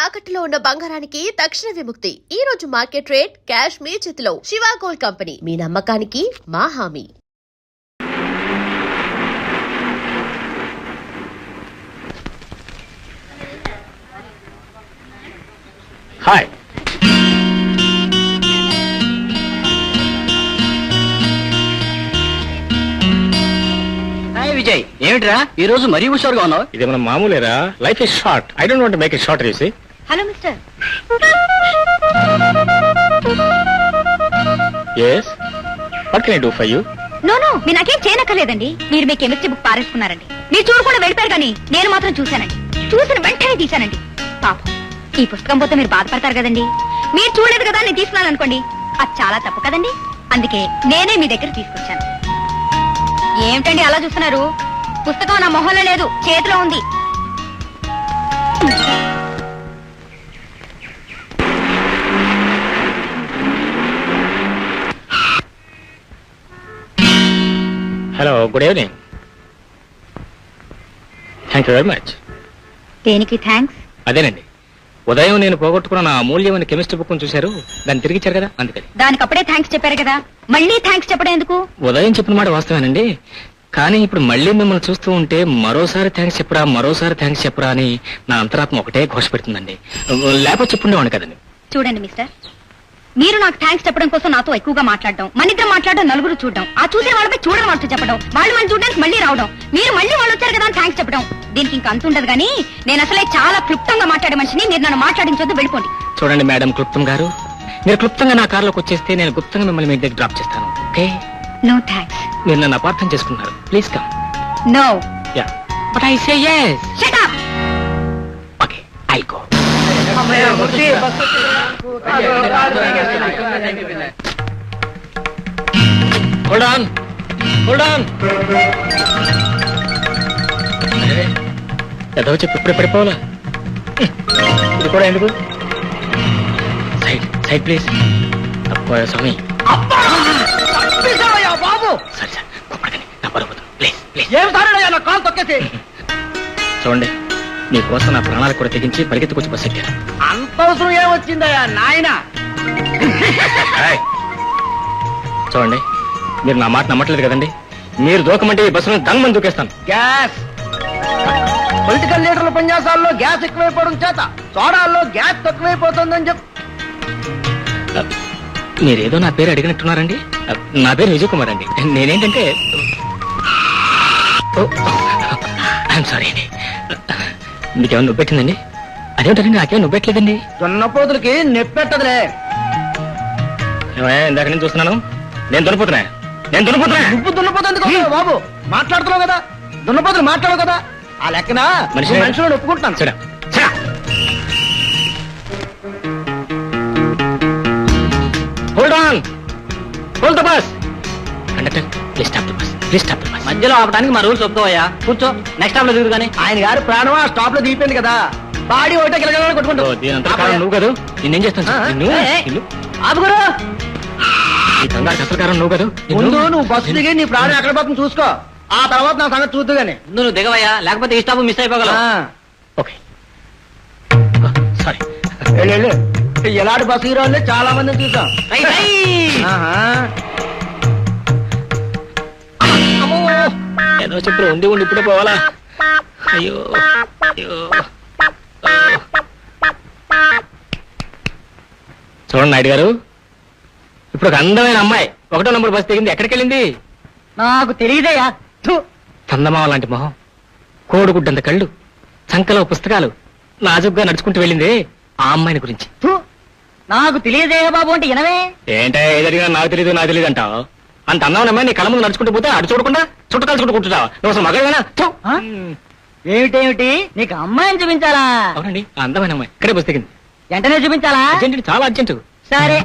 తాకట్టులో ఉన్న బంగారానికి తక్షణ విముక్తి. ఈ రోజు మార్కెట్ రేట్ క్యాష్ మీ చేతిలో. శివ గోల్డ్ కంపెనీ, మీ నమ్మకానికి మా హామీ. హాయ్. విజయ్, ఏమిట్రా ఈ రోజు మరీ హుషారుగా ఉన్నావు? ఇది మన మామూలేరా. Life is short. I don't want to make it short. You see. Hello mister. yes what can I do for you? No మీరు నాకేం చేయనక్కర్లేదండి. మీరు మీ కెమిస్ట్రీ బుక్ పారేసుకున్నారండి. మీరు చూడకుండా వెళ్ళిపోయారు కానీ నేను మాత్రం చూశానండి. చూసిన వెంటనే తీశానండి. పాపం, ఈ పుస్తకం పోతే మీరు బాధపడతారు కదండి. మీరు చూడలేదు కదా నేను తీసుకున్నాను అనుకోండి, అది చాలా తప్పు కదండి. అందుకే నేనే మీ దగ్గర తీసుకొచ్చాను. ఏమిటండి అలా చూస్తున్నారు? పుస్తకం నా మొహంలో లేదు, చేతిలో ఉంది. Hello, good evening. Thank you very much. దేనికి థ్యాంక్స్? అదేనండి, ఉదయం నేను పోగొట్టుకున్న నా అమూల్యమైన కెమిస్ట్రీ బుక్ చూశారు, దాన్ని తిరిగి ఇచ్చారు కదా, అందుకని. దానికి అప్పుడే థ్యాంక్స్ చెప్పారు కదా, మళ్ళీ థ్యాంక్స్ చెప్పడం ఎందుకు? ఉదయం చెప్పిన మాట వాస్తవేనండి, కానీ ఇప్పుడు మళ్ళీ మిమ్మల్ని చూస్తూ ఉంటే మరోసారి థ్యాంక్స్ చెప్పరా అని నా అంతరాత్మ ఒకటే ఘోష పెడుతుందండి. లేకపోతే చెప్పుండేవాడిని కదండి. చూడండి మిస్టర్, మీరు నాకు థ్యాంక్స్ చెప్పడం కోసం నాతో ఎక్కువగా మాట్లాడడం, మన ఇద్దరు మాట్లాడడం, నలుగురు చూడడం, ఆ చూసే వాళ్ళపై చూడడం వాళ్ళతో చెప్పడం, వాళ్ళు మనం చూడడానికి మళ్ళీ రావడం, మీరు మళ్ళీ వాళ్ళు వచ్చారు కదా అని థ్యాంక్స్ చెప్పడం, దీనికి ఇంకా అంత ఉండదు. కానీ నేను అసలే చాలా క్లుప్తంగా మాట్లాడే మనిషిని, మీరు నన్ను మాట్లాడించొద్దు, వెళ్ళిపోండి. చూడండి మేడం క్లుప్తం గారు, మీరు క్లుప్తంగా నా కారులోకి వచ్చేస్తే నేను గుప్తంగా మిమ్మల్ని మీ దగ్గర డ్రాప్ చేస్తాను. ఓకే? No thanks. మీరు నన్ను అపార్థం చేసుకున్నారు. Please come. No. Yeah, but I say yes. Shut up. Okay, I go. Hold on. ఏదో చెప్పి ఇప్పుడే పడిపోవాలా? ఇది కూడా ఎందుకు? Side please. తప్ప స్వామి. బాబు సరే సార్, గొప్పడకండి, నా పరుగుతుంది. ప్లీజ్. ఏం సారయ్యా నా కాలు తొక్కేసి? చూడండి, మీకోసం నా ప్రాణాలు కూడా తెగించి పరిగెత్తుకొచ్చి బస్ ఎక్కాను. అంత అవసరం ఏమొచ్చిందయ్యా నాయన? చూడండి, మీరు నా మాట నమ్మట్లేదు కదండి. మీరు దూకమంటే ఈ బస్సును దంగమని దూకేస్తాను. గ్యాస్ పొలిటికల్ లీడర్ల ఉపన్యాసాల్లో గ్యాస్ ఎక్కువైపోవడం చేత సోడాల్లో గ్యాస్ తక్కువైపోతుందని చెప్పి. మీరేదో నా పేరు అడిగినట్టున్నారండి. నా పేరు విజయ్ కుమార్ అండి. నేనేంటంటే ఐఎమ్ సారీ అండి. మీకేమైనా నొప్పెట్టిందండి? అదేమిటండి, నాకేమో నొప్పెట్టలేదండి. దున్నపోతులకి నెప్పెట్టదులే. ఇందాక నేను చూస్తున్నాను. నేను దున్నపోతున్నా. నువ్వు దున్నపోతుంది బాబు. మాట్లాడుతున్నావు కదా, దున్నపోతులు మాట్లాడవు కదా, ఆ లెక్కన మనుషులను ఒప్పుకుంటున్నాను. సరే, hold the bus. Conductor, please stop the bus. మధ్యలో ఆపడానికి మా రూల్స్ ఒప్పుకోవయ్యా. కూర్చో, నెక్స్ట్ స్టాప్ లో దిగు. కానీ ఆయన గారు ప్రాణం ఆ స్టాప్ లో దిగిపోయింది కదా, బాడీ ఒకటే గిలగలని కొట్టుకుంటూ. నువ్వు కదా, నేనేం చేస్తాను? ఆపుగురు, ఈ కంగారు అసలు కారణం నువ్వు కదా. ముందు నువ్వు బస్సు దిగి నీ ప్రాణం ఎక్కడ పోతుంది చూసుకో, ఆ తర్వాత నా సంగతి చూద్దు గానీ. నువ్వు దిగవయ్యా, లేకపోతే ఈ స్టాప్ మిస్ అయిపోగలవు. Okay, sorry. ఎలాంటి బస్సు హీరోలు చాలా మందిని చూసాం. ఏదో చెప్పు, ఉండి ఇప్పుడే పోవాలా? అయ్యో. చూడండి నాయుడు గారు, ఇప్పుడు ఒక అందమైన అమ్మాయి 1వ నంబర్ బస్ దిగింది. ఎక్కడికి వెళ్ళింది? నాకు తెలియదయ్యా. చందమామ లాంటి మొహం, కోడిగుడ్డంత కళ్ళు, చంకలో పుస్తకాలు, నాజుగ్గా నడుచుకుంటూ వెళ్ళింది. ఆ అమ్మాయిని గురించి. నాకు తెలియదయ్యా బాబు అంటే వినవే. ఏంటే ఏదడిగా నాకు తెలియదు అంటావు? అంత అందమైన అమ్మాయి నీ కళ్ళ ముందు నడుచుకుంటూ పోతే అటు చూడకుండా చుట్టకాలు చుట్టుకుంటున్నావు. నువ్వు అసలు మగవేనా? ఏమిటేమిటి, నీకు అమ్మాయిని చూపించాలా? అవునండి, ఆ అందమైన అమ్మాయి ఇక్కడే బస్ దిగింది. వెంటనే చూపించాలా? అర్జెంట్, చాలా అర్జెంట్. సరే.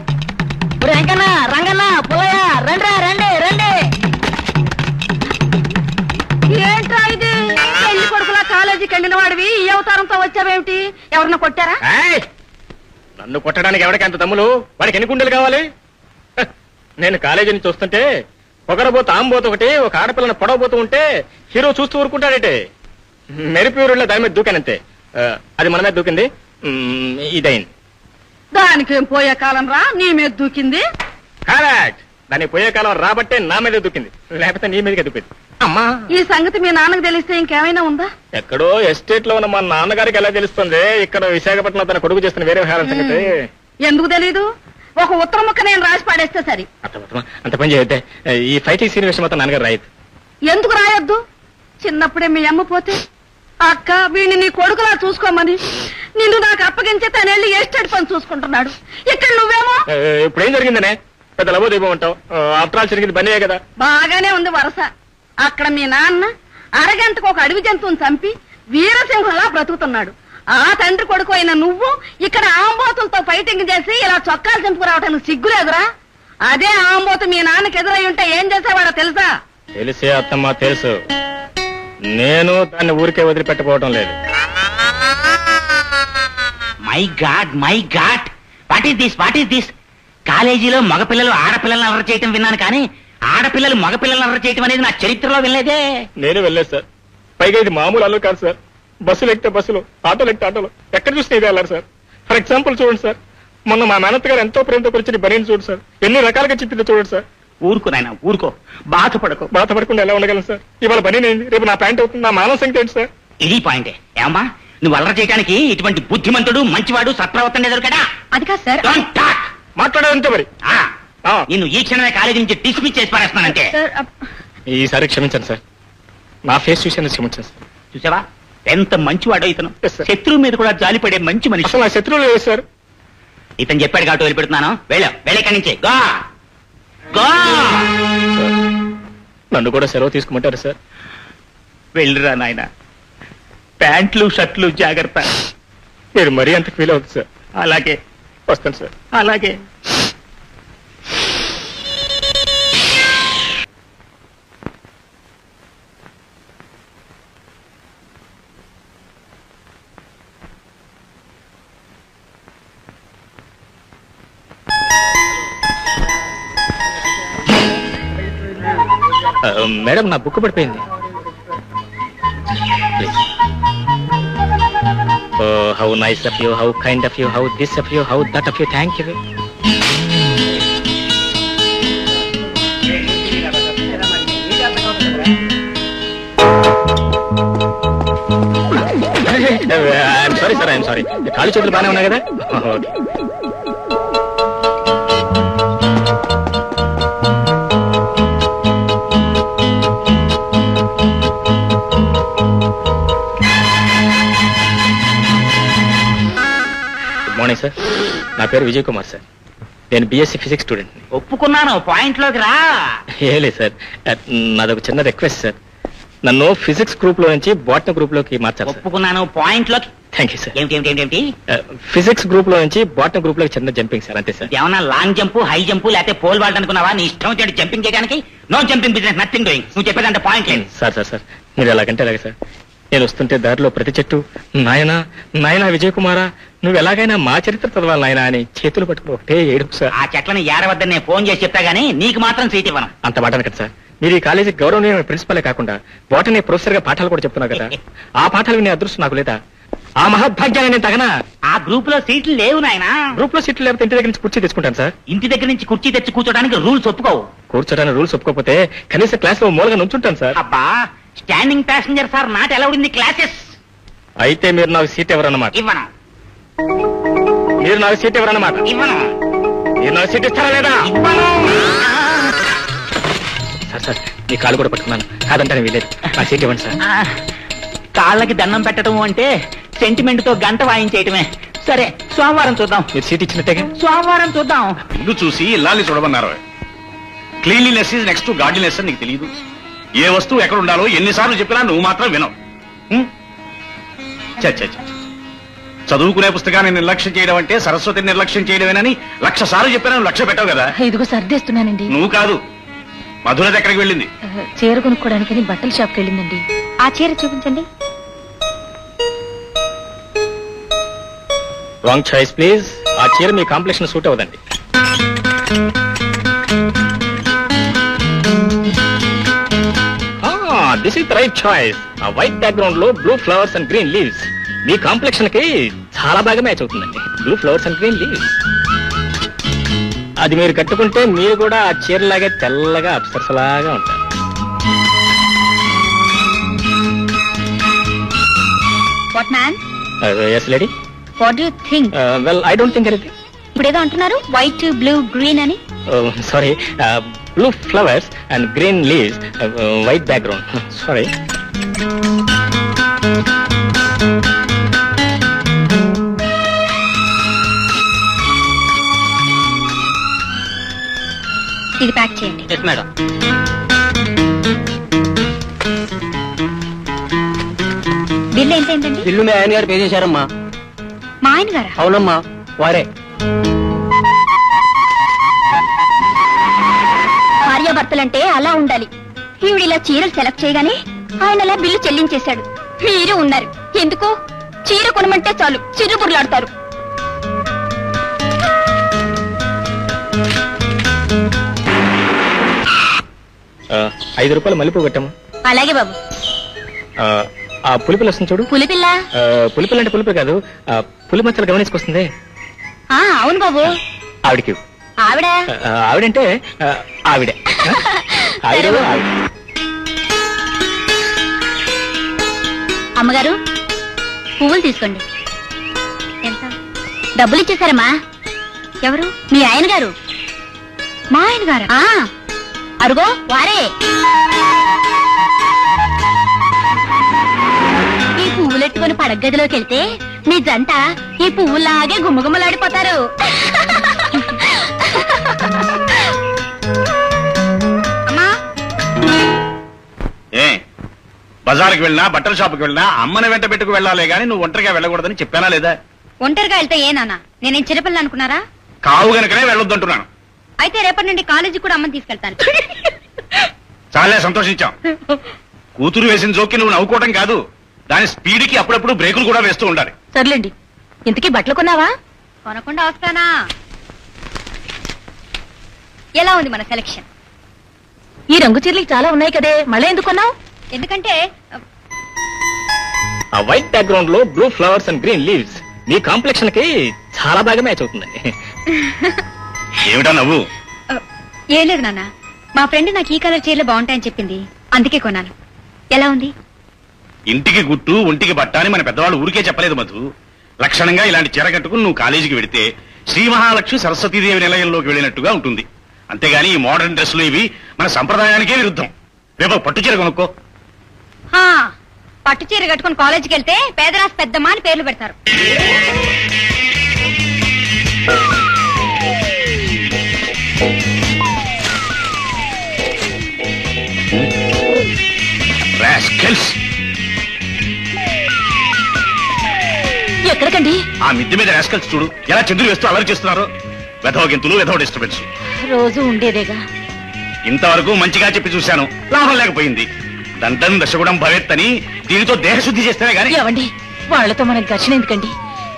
వెంకన్న, రంగన్న, పుల్లయ్య, రండి రండి. ఏంట్రా ఇది? పెళ్లి కొడుకులా కాలేజీకి వెళ్ళిన వాడివి ఈ అవతారంతో వచ్చావేమిటి? ఎవరన్నా కొట్టారా? నన్ను కొట్టడానికి ఎవరికి అంత తమ్ములు? వాడికి ఎన్ని గుండెలు కావాలి? నేను కాలేజీ నుంచి వస్తుంటే పొగరబోతు ఆంబోతు ఒకటి ఒక ఆడపిల్లని పొడవబోతూ ఉంటే హీరో చూస్తూ ఊరుకుంటాడేటే. మెరిపూరులో దాని మీద దూకానంతే. అది మన మీద దూకింది. ఇదైంది. దానికేం పోయే కాలం రా నీ మీద దూకింది. కరెక్ట్. దాన్ని పోయే కాలం రాబట్టే నా మీద దూకింది, లేకపోతే నీ మీదకి దూకింది. అమ్మా, ఈ సంగతి మీ నాన్నకు తెలిస్తే ఇంకేమైనా ఉందా? ఎక్కడో ఎస్టేట్ లో ఉన్న మా నాన్నగారికి ఎలా తెలుస్తుంది ఇక్కడ విశాఖపట్నం తన కొడుకు చేస్తున్న వేరే వ్యవహారం సంగతి? ఎందుకు తెలీదు? ఒక ఉత్తర ముక్క నేను రాసి పాడేస్తే సరి. అంత పని చేయతే ఈ ఫైటింగ్ సీన్ విషయం మొత్తం నాన్నగారు రాయదు. ఎందుకు రాయొద్దు? చిన్నప్పుడే మీ అమ్మ పోతే అక్క వీడిని నీ కొడుకులా చూసుకోమని నిన్ను నాకు అప్పగించే తనెళ్ళి ఎస్టేట్ పని చూసుకుంటున్నాడు. ఇక్కడ నువ్వేమో ఇప్పుడు ఏం జరిగిందనే పెద్ద లబోదీపం ఉంటావు. ఆఫ్టర్ ఆల్ జరిగింది బనే కదా. బాగానే ఉంది వరస. అక్కడ మీ నాన్న అరగంటకు ఒక అడవి జంతువుని చంపి వీరసింహంలా బ్రతుకుతున్నాడు. ఆ తండ్రి కొడుకు అయిన నువ్వు ఇక్కడ ఆంబోతులతో ఫైటింగ్ చేసి ఇలా చొక్కాలు చంపుకు రావటానికి సిగ్గులేదురా? అదే ఆంబోతు మీ నాన్నకి ఎదురై ఉంటే ఏం చేసేవాడో తెలుసా? తెలిసే అత్తమ్మ తెలుసు. నేను దాన్ని ఊరికే వదిలిపెట్టపోవడం లేదు. My God what is this కాలేజీలో మగపిల్లలు ఆడపిల్లలను అల్లరి చేయటం విన్నాను కానీ ఆడపిల్లలు మగపిల్లలను అల్లరి చేయటం అనేది నా చరిత్రలో వినలేదే. నేను వెళ్ళలేదు సార్. పైగా ఇది మామూలు అల్లరి కాదు సార్. బస్సులు ఎక్కితే బస్సులు, ఆటోలు ఎక్కితే ఆటోలు, ఎక్కడ చూస్తే ఇదే అల్లారు సార్. ఫర్ ఎగ్జాంపుల్ చూడండి సార్, మొన్న మా మేనత్ గారు ఎంతో ప్రేమతో కొలిచిన బనీని చూడండి సార్. ఎన్ని రకాలుగా చెప్పిందో చూడండి సార్. ఊరుకో నాయనా ఊరుకో, బాధపడకుండా ఎలా ఉండగలను సార్? ఇవాళ బనీన్ అయింది, రేపు నా ప్యాంట్ అవుతుంది. నా మానవ సంఖ్య ఏంటి సార్? ఇది పాయింటే. ఏమ్మా నువ్వు అల్లరి చేయడానికి ఇటువంటి బుద్ధిమంతుడు మంచివాడు సత్ప్రవర్తన ఎదురుకడా? అది కాదు సార్. మాట్లాడేదంతే మరి. నిన్ను ఈ క్షణమే కాలేజీ నుంచి డిస్మిస్ చేసి పారేస్తానంటే. ఈసారి క్షమించండి సార్. నా ఫేస్ చూసి క్షమించండి సార్. చూసావా ఎంత మంచివాడో ఇతను. Yes, sir. శత్రువు మీద కూడా జాలిపడే మంచి మనిషి. అసలు నా శత్రువులు లేదు సార్. ఇతను చెప్పాడు కాబట్టి వదిలిపెడుతున్నాను. వెళ్ళక్కడి నుంచి గా సార్, నన్ను కూడా సెలవు తీసుకోమంటారు సార్? వెళ్ళిరా నాయన. ప్యాంట్లు షర్ట్లు జాగ్రత్త. మీరు మరీ అంత ఫీల్ అవుతుంది సార్. అలాగే వస్తాను సార్. అలాగే. మేడం నా బుక్ పడిపోయింది. How nice of you, how kind of you, how this of you, how that of you, thank you. I'm sorry sir, I'm sorry. కాలు చేతులు బాగానే ఉన్నాయి కదా? ఓకే. మార్నింగ్ సార్, నా పేరు విజయ్ కుమార్ సార్. నేను బిఎస్సీ ఫిజిక్స్ స్టూడెంట్. ఒప్పుకున్నాను, పాయింట్ లోకి రా. ఏ లేదు సార్, నాదొక చిన్న రిక్వెస్ట్ సార్. నన్ను ఫిజిక్స్ గ్రూప్ లో నుంచి బాటనీ గ్రూప్ లోకి మార్చాలి. ఒప్పుకున్నాను, పాయింట్ లోకి. Thank you sir. ఏమిటి ఫిజిక్స్ గ్రూప్ లో నుంచి బాటనీ గ్రూప్ లోకి చిన్న జంపింగ్ సార్, అంతే సార్. ఏమన్నా లాంగ్ జంప్, హై జంప్, లేకపోతే పోల్ వాల్ట్ అనుకున్నావా? నీ ఇష్టం వచ్చి జంపింగ్ చేయడానికి. No jumping business, nothing doing. నువ్వు చెప్పేదంటే పాయింట్ లేదు. సార్ సార్ సార్, మీరు ఎలాగంటే అలాగే సార్. నేను వస్తుంటే దారిలో ప్రతి చెట్టు నాయనా నాయనా విజయ్ కుమారా నువ్వు ఎలాగైనా మా చరిత్ర చదవాలి నాయనా అని చేతులు పట్టుకుని ఒకటే ఏడుపు సార్. ఆ చెట్లను ఏరవద్దని నేను ఫోన్ చేసి చెప్తా గానీ నీకు మాత్రం సీట్ ఇవ్వను. అంత మాట కదా సార్. మీరు ఈ కాలేజీ గౌరవనీయమైన ప్రిన్సిపలే కాకుండా బాటనీ ప్రొఫెసర్ గా పాఠాలు కూడా చెప్తున్నారు కదా. ఆ పాఠాలు వినే అదృష్టం నాకు లేదా? ఆ మహద్భాగ్యాన్ని నేను తగనా? ఆ గ్రూప్ లో సీట్లు లేవు నాయనా. గ్రూప్ లో సీట్లు లేకపోతే ఇంటి దగ్గర నుంచి కుర్చీ తెచ్చుకుంటాను సార్. ఇంటి దగ్గర నుంచి కుర్చీ తెచ్చి కూర్చోడానికి రూల్స్ ఒప్పుకోవు. కూర్చోడానికి రూల్స్ ఒప్పుకోకపోతే కనీసం క్లాస్ లో మూలగా నుంచుంటాను సార్. అబ్బా, standing passenger sir, not allowed in the classes. అయితే మీరు నాకు సీట్ ఎవరన్నమాట? ఇవ్వను. మీరు నాకు సీట్ ఎవరన్నమాట? ఇవ్వను. మీరు నాకు సీట్ ఇస్తారా లేదా? ఇవ్వను. సార్ సార్, మీ కాలు కూడా పట్టుకున్నాను, కాదంటే వీలేదు. నా సీట్ ఇవ్వండి సార్. కాళ్ళకి దండం పెట్టడం అంటే సెంటిమెంట్ తో గంట వాయించేయటమే. సరే, సోమవారం చూద్దాం. మీరు సీట్ ఇచ్చినట్టేగా? సోమవారం చూద్దాం. ఇల్లు చూసి ఇల్లాలి చూడమన్నారు. క్లీన్లీనెస్ ఈజ్ నెక్స్ట్ టు గార్డీనెస్ అని నీకు తెలియదు. ఏ వస్తువు ఎక్కడ ఉండాలో ఎన్నిసార్లు చెప్పినా నువ్వు మాత్రం వినవు. చదువుకునే పుస్తకాన్ని నిర్లక్ష్యం చేయడం అంటే సరస్వతిని నిర్లక్ష్యం చేయడమేనని 1,00,000 సార్లు చెప్పినా నువ్వు లక్ష్య పెట్టావు కదా. ఇదిగో సర్దేస్తున్నానండి. నువ్వు కాదు, మధురది ఎక్కడికి వెళ్ళింది? చీర కొనుక్కోవడానికి బట్టల షాప్కి వెళ్ళిందండి. ఆ చీర చూపించండి. Wrong choice please. ఆ చీర మీ కాంప్లెక్షన్ సూట్ అవ్వదండి. This is right choice. ఆ వైట్ బ్యాక్గ్రౌండ్ లో blue flowers and green leaves me complexion కి చాలా బాగా మ్యాచ్ అవుతుందండి. Blue flowers and green leaves. అది మీరు కట్టుకుంటే మీరు కూడా ఆ చీరలాగే తెల్లగా అప్సరసలాగా ఉంటారు. What man, yes lady. What do you think? Well I don't think anything. ఇప్పుడు ఏదో అంటున్నారు, వైట్ బ్లూ గ్రీన్ అని. Sorry, blue flowers and green leaves, white background. Sorry. ఇది ప్యాక్ చేయండి. Yes madam. బిల్ ఏంటండి? ఇల్లు మీ ఆయన గారు పే చేశారమ్మా. మా ఆయన గారా? అవునమ్మా, వారే. భార్యాభర్తలంటే అలా ఉండాలి. ఈవిడ ఇలా చీరలు సెలెక్ట్ చేయగానే ఆయన అలా బిల్లు చెల్లించేశాడు. మీరు ఉన్నారు ఎందుకు? చీర కొనమంటే చాలు చిరుబుర్లాడతారు. ₹5 మల్లెపూ కట్టమ్మా. అలాగే బాబు. ఆ పులిపిల్ల వస్తుంది చూడు. పులిపిల్ల? పులిపిల్ల అంటే పులిపి కాదు, పులి మచ్చలు గమనించుకొస్తుంది. అవును బాబు. ఆవిడకి. ఆవిడ? ఆవిడంటే ఆవిడే. ఆవిడ. అమ్మగారు పువ్వులు తీసుకోండి. ఎంత? డబ్బులు ఇచ్చేసారమ్మా. ఎవరు? మీ ఆయన గారు. మా ఆయన గారు? అరుగో వారే. ఈ పువ్వులెట్టుకుని పడగదిలోకి వెళ్తే మీ జంట ఈ పువ్వులాగే గుమ్మగుమ్మలాడిపోతారు. అమ్మా, ఏ బజార్కి వెళ్ళినా బట్టల షాప్కి వెళ్ళినా అమ్మని వెంట పెట్టుకు వెళ్ళాలే గాని నువ్వు ఒంటరిగా వెళ్ళకూడదని చెప్పానా లేదా? ఒంటరిగా వెళ్తే ఏనా? నేనేం చిన్నపిల్ల అనుకున్నారా? కావు గనుకనే వెళ్ళొద్దంటున్నాను. అయితే రేపటి నుండి కాలేజీ కూడా అమ్మని తీసుకెళ్తాను. చాలే సంతోషించాం. కూతురు వేసిన జోక్కి నువ్వు నవ్వుకోవటం కాదు, దాని స్పీడ్కి అప్పుడప్పుడు బ్రేకులు కూడా వేస్తూ ఉండాలి. సర్లేండి. ఇంతకీ బట్టలు కొన్నావా? కొనకుండా వస్తానా? ఎలా ఉంది మన సెలక్షన్? ఈ రంగు చీరలు చాలా ఉన్నాయి కదే, మళ్ళీ ఎందుకు కొన్నావు? ఎందుకంటే ఆ వైట్ బ్యాక్గ్రౌండ్ లో blue flowers and green leaves me complexion కి చాలా బాగా మ్యాచ్ అవుతుందండి. ఏమిటా నవ్వు? ఏం లేదు నాన్న, మా ఫ్రెండ్ నాకు ఈ కలర్ చీరలు బాగుంటాయని చెప్పింది, అందుకే కొన్నాను. ఎలా ఉంది? ఇంటికి గుట్టు ఒంటికి బట్ట అని మన పెద్దవాళ్ళు ఊరికే చెప్పలేదు మధు. లక్షణంగా ఇలాంటి చీర కట్టుకుని నువ్వు కాలేజీకి వెడితే శ్రీ మహాలక్ష్మి సరస్వతీదేవి నిలయంలోకి వెళ్ళినట్టుగా ఉంటుంది. అంతేగాని ఈ మోడర్న్ డ్రెస్సులు ఇవి మన సంప్రదాయానికే విరుద్ధం. రేపు పట్టు చీర కొనుక్కో. పట్టు చీర కట్టుకుని కాలేజీకి వెళ్తే పేదరాశి పెద్దమ్మ అని పేర్లు పెడతారు. ఎక్కడికండి? ఆ మిద్దె మీద రాస్కల్స్ చూడు ఎలా చెందులు వేస్తూ అలరి చేస్తున్నారు. వెధవ గెంతులు, వెధవ డిస్టర్బెన్స్. రోజు ఉండేదేగా. ఇంతవరకు మంచిగా చెప్పి చూశాను, లాభం లేకపోయింది. దండం దశగుణం భవేత్ అని దీనితో దేహశుద్ధి చేస్తేనే గానీ. ఏవండి, వాళ్లతో మనకు ఘర్షణ ఎందుకండి?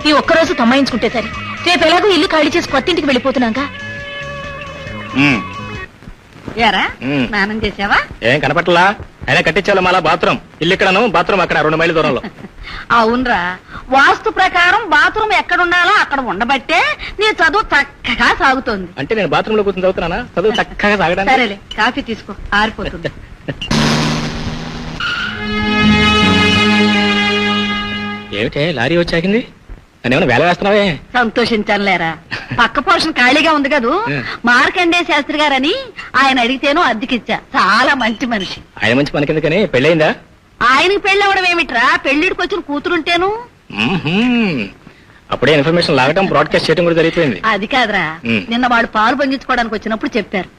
ఈ ఒక్కరోజు తమ్మాయించుకుంటే సరే. రేపు ఎలాగో ఇల్లు ఖాళీ చేసి కొత్తింటికి వెళ్ళిపోతున్నాగా. ఏరా స్నానం చేసావా? ఏం కనపట్లా? అయినా కట్టించాలి మళ్ళా బాత్రూమ్. ఇల్లు ఇక్కడను, బాత్రూమ్ అక్కడ 2 మైళ్ళ దూరంలో. అవునరా, వాస్తు ప్రకారం బాత్రూమ్ ఎక్కడుండాలో అక్కడ ఉండబట్టే నీ చదువు చక్కగా సాగుతోంది. అంటే నేను బాత్రూమ్ లో కూర్చొని చదువుతున్నానా? చదువు చక్కగా సాగడానికి. సరేలే, కాఫీ తీసుకో, ఆరిపోతుంది. ఏమిటే లారీ వచ్చాకింది? నన్ను వేల వేస్తున్నావే? సంతోషించానులేరా, పక్క పోర్షన్ ఖాళీగా ఉంది కదూ. మార్కండే శాస్త్రి గారని ఆయన అడిగితేనో అద్దెకిచ్చా. చాలా మంచి మనిషి. ఆయన మంచి మనకెందుకని? పెళ్ళయిందా? ఆయనకి పెళ్ళవడం ఏమిట్రా, పెళ్లిడికి వచ్చిన కూతురుంటేను. అప్పుడే ఇన్ఫర్మేషన్ లాగటం, బ్రాడ్కాస్ట్ చేయడం కూడా జరిగిపోయింది. అది కాదురా, నిన్న వాడు పాలు పొంగించుకోవడానికి వచ్చినప్పుడు చెప్పారు.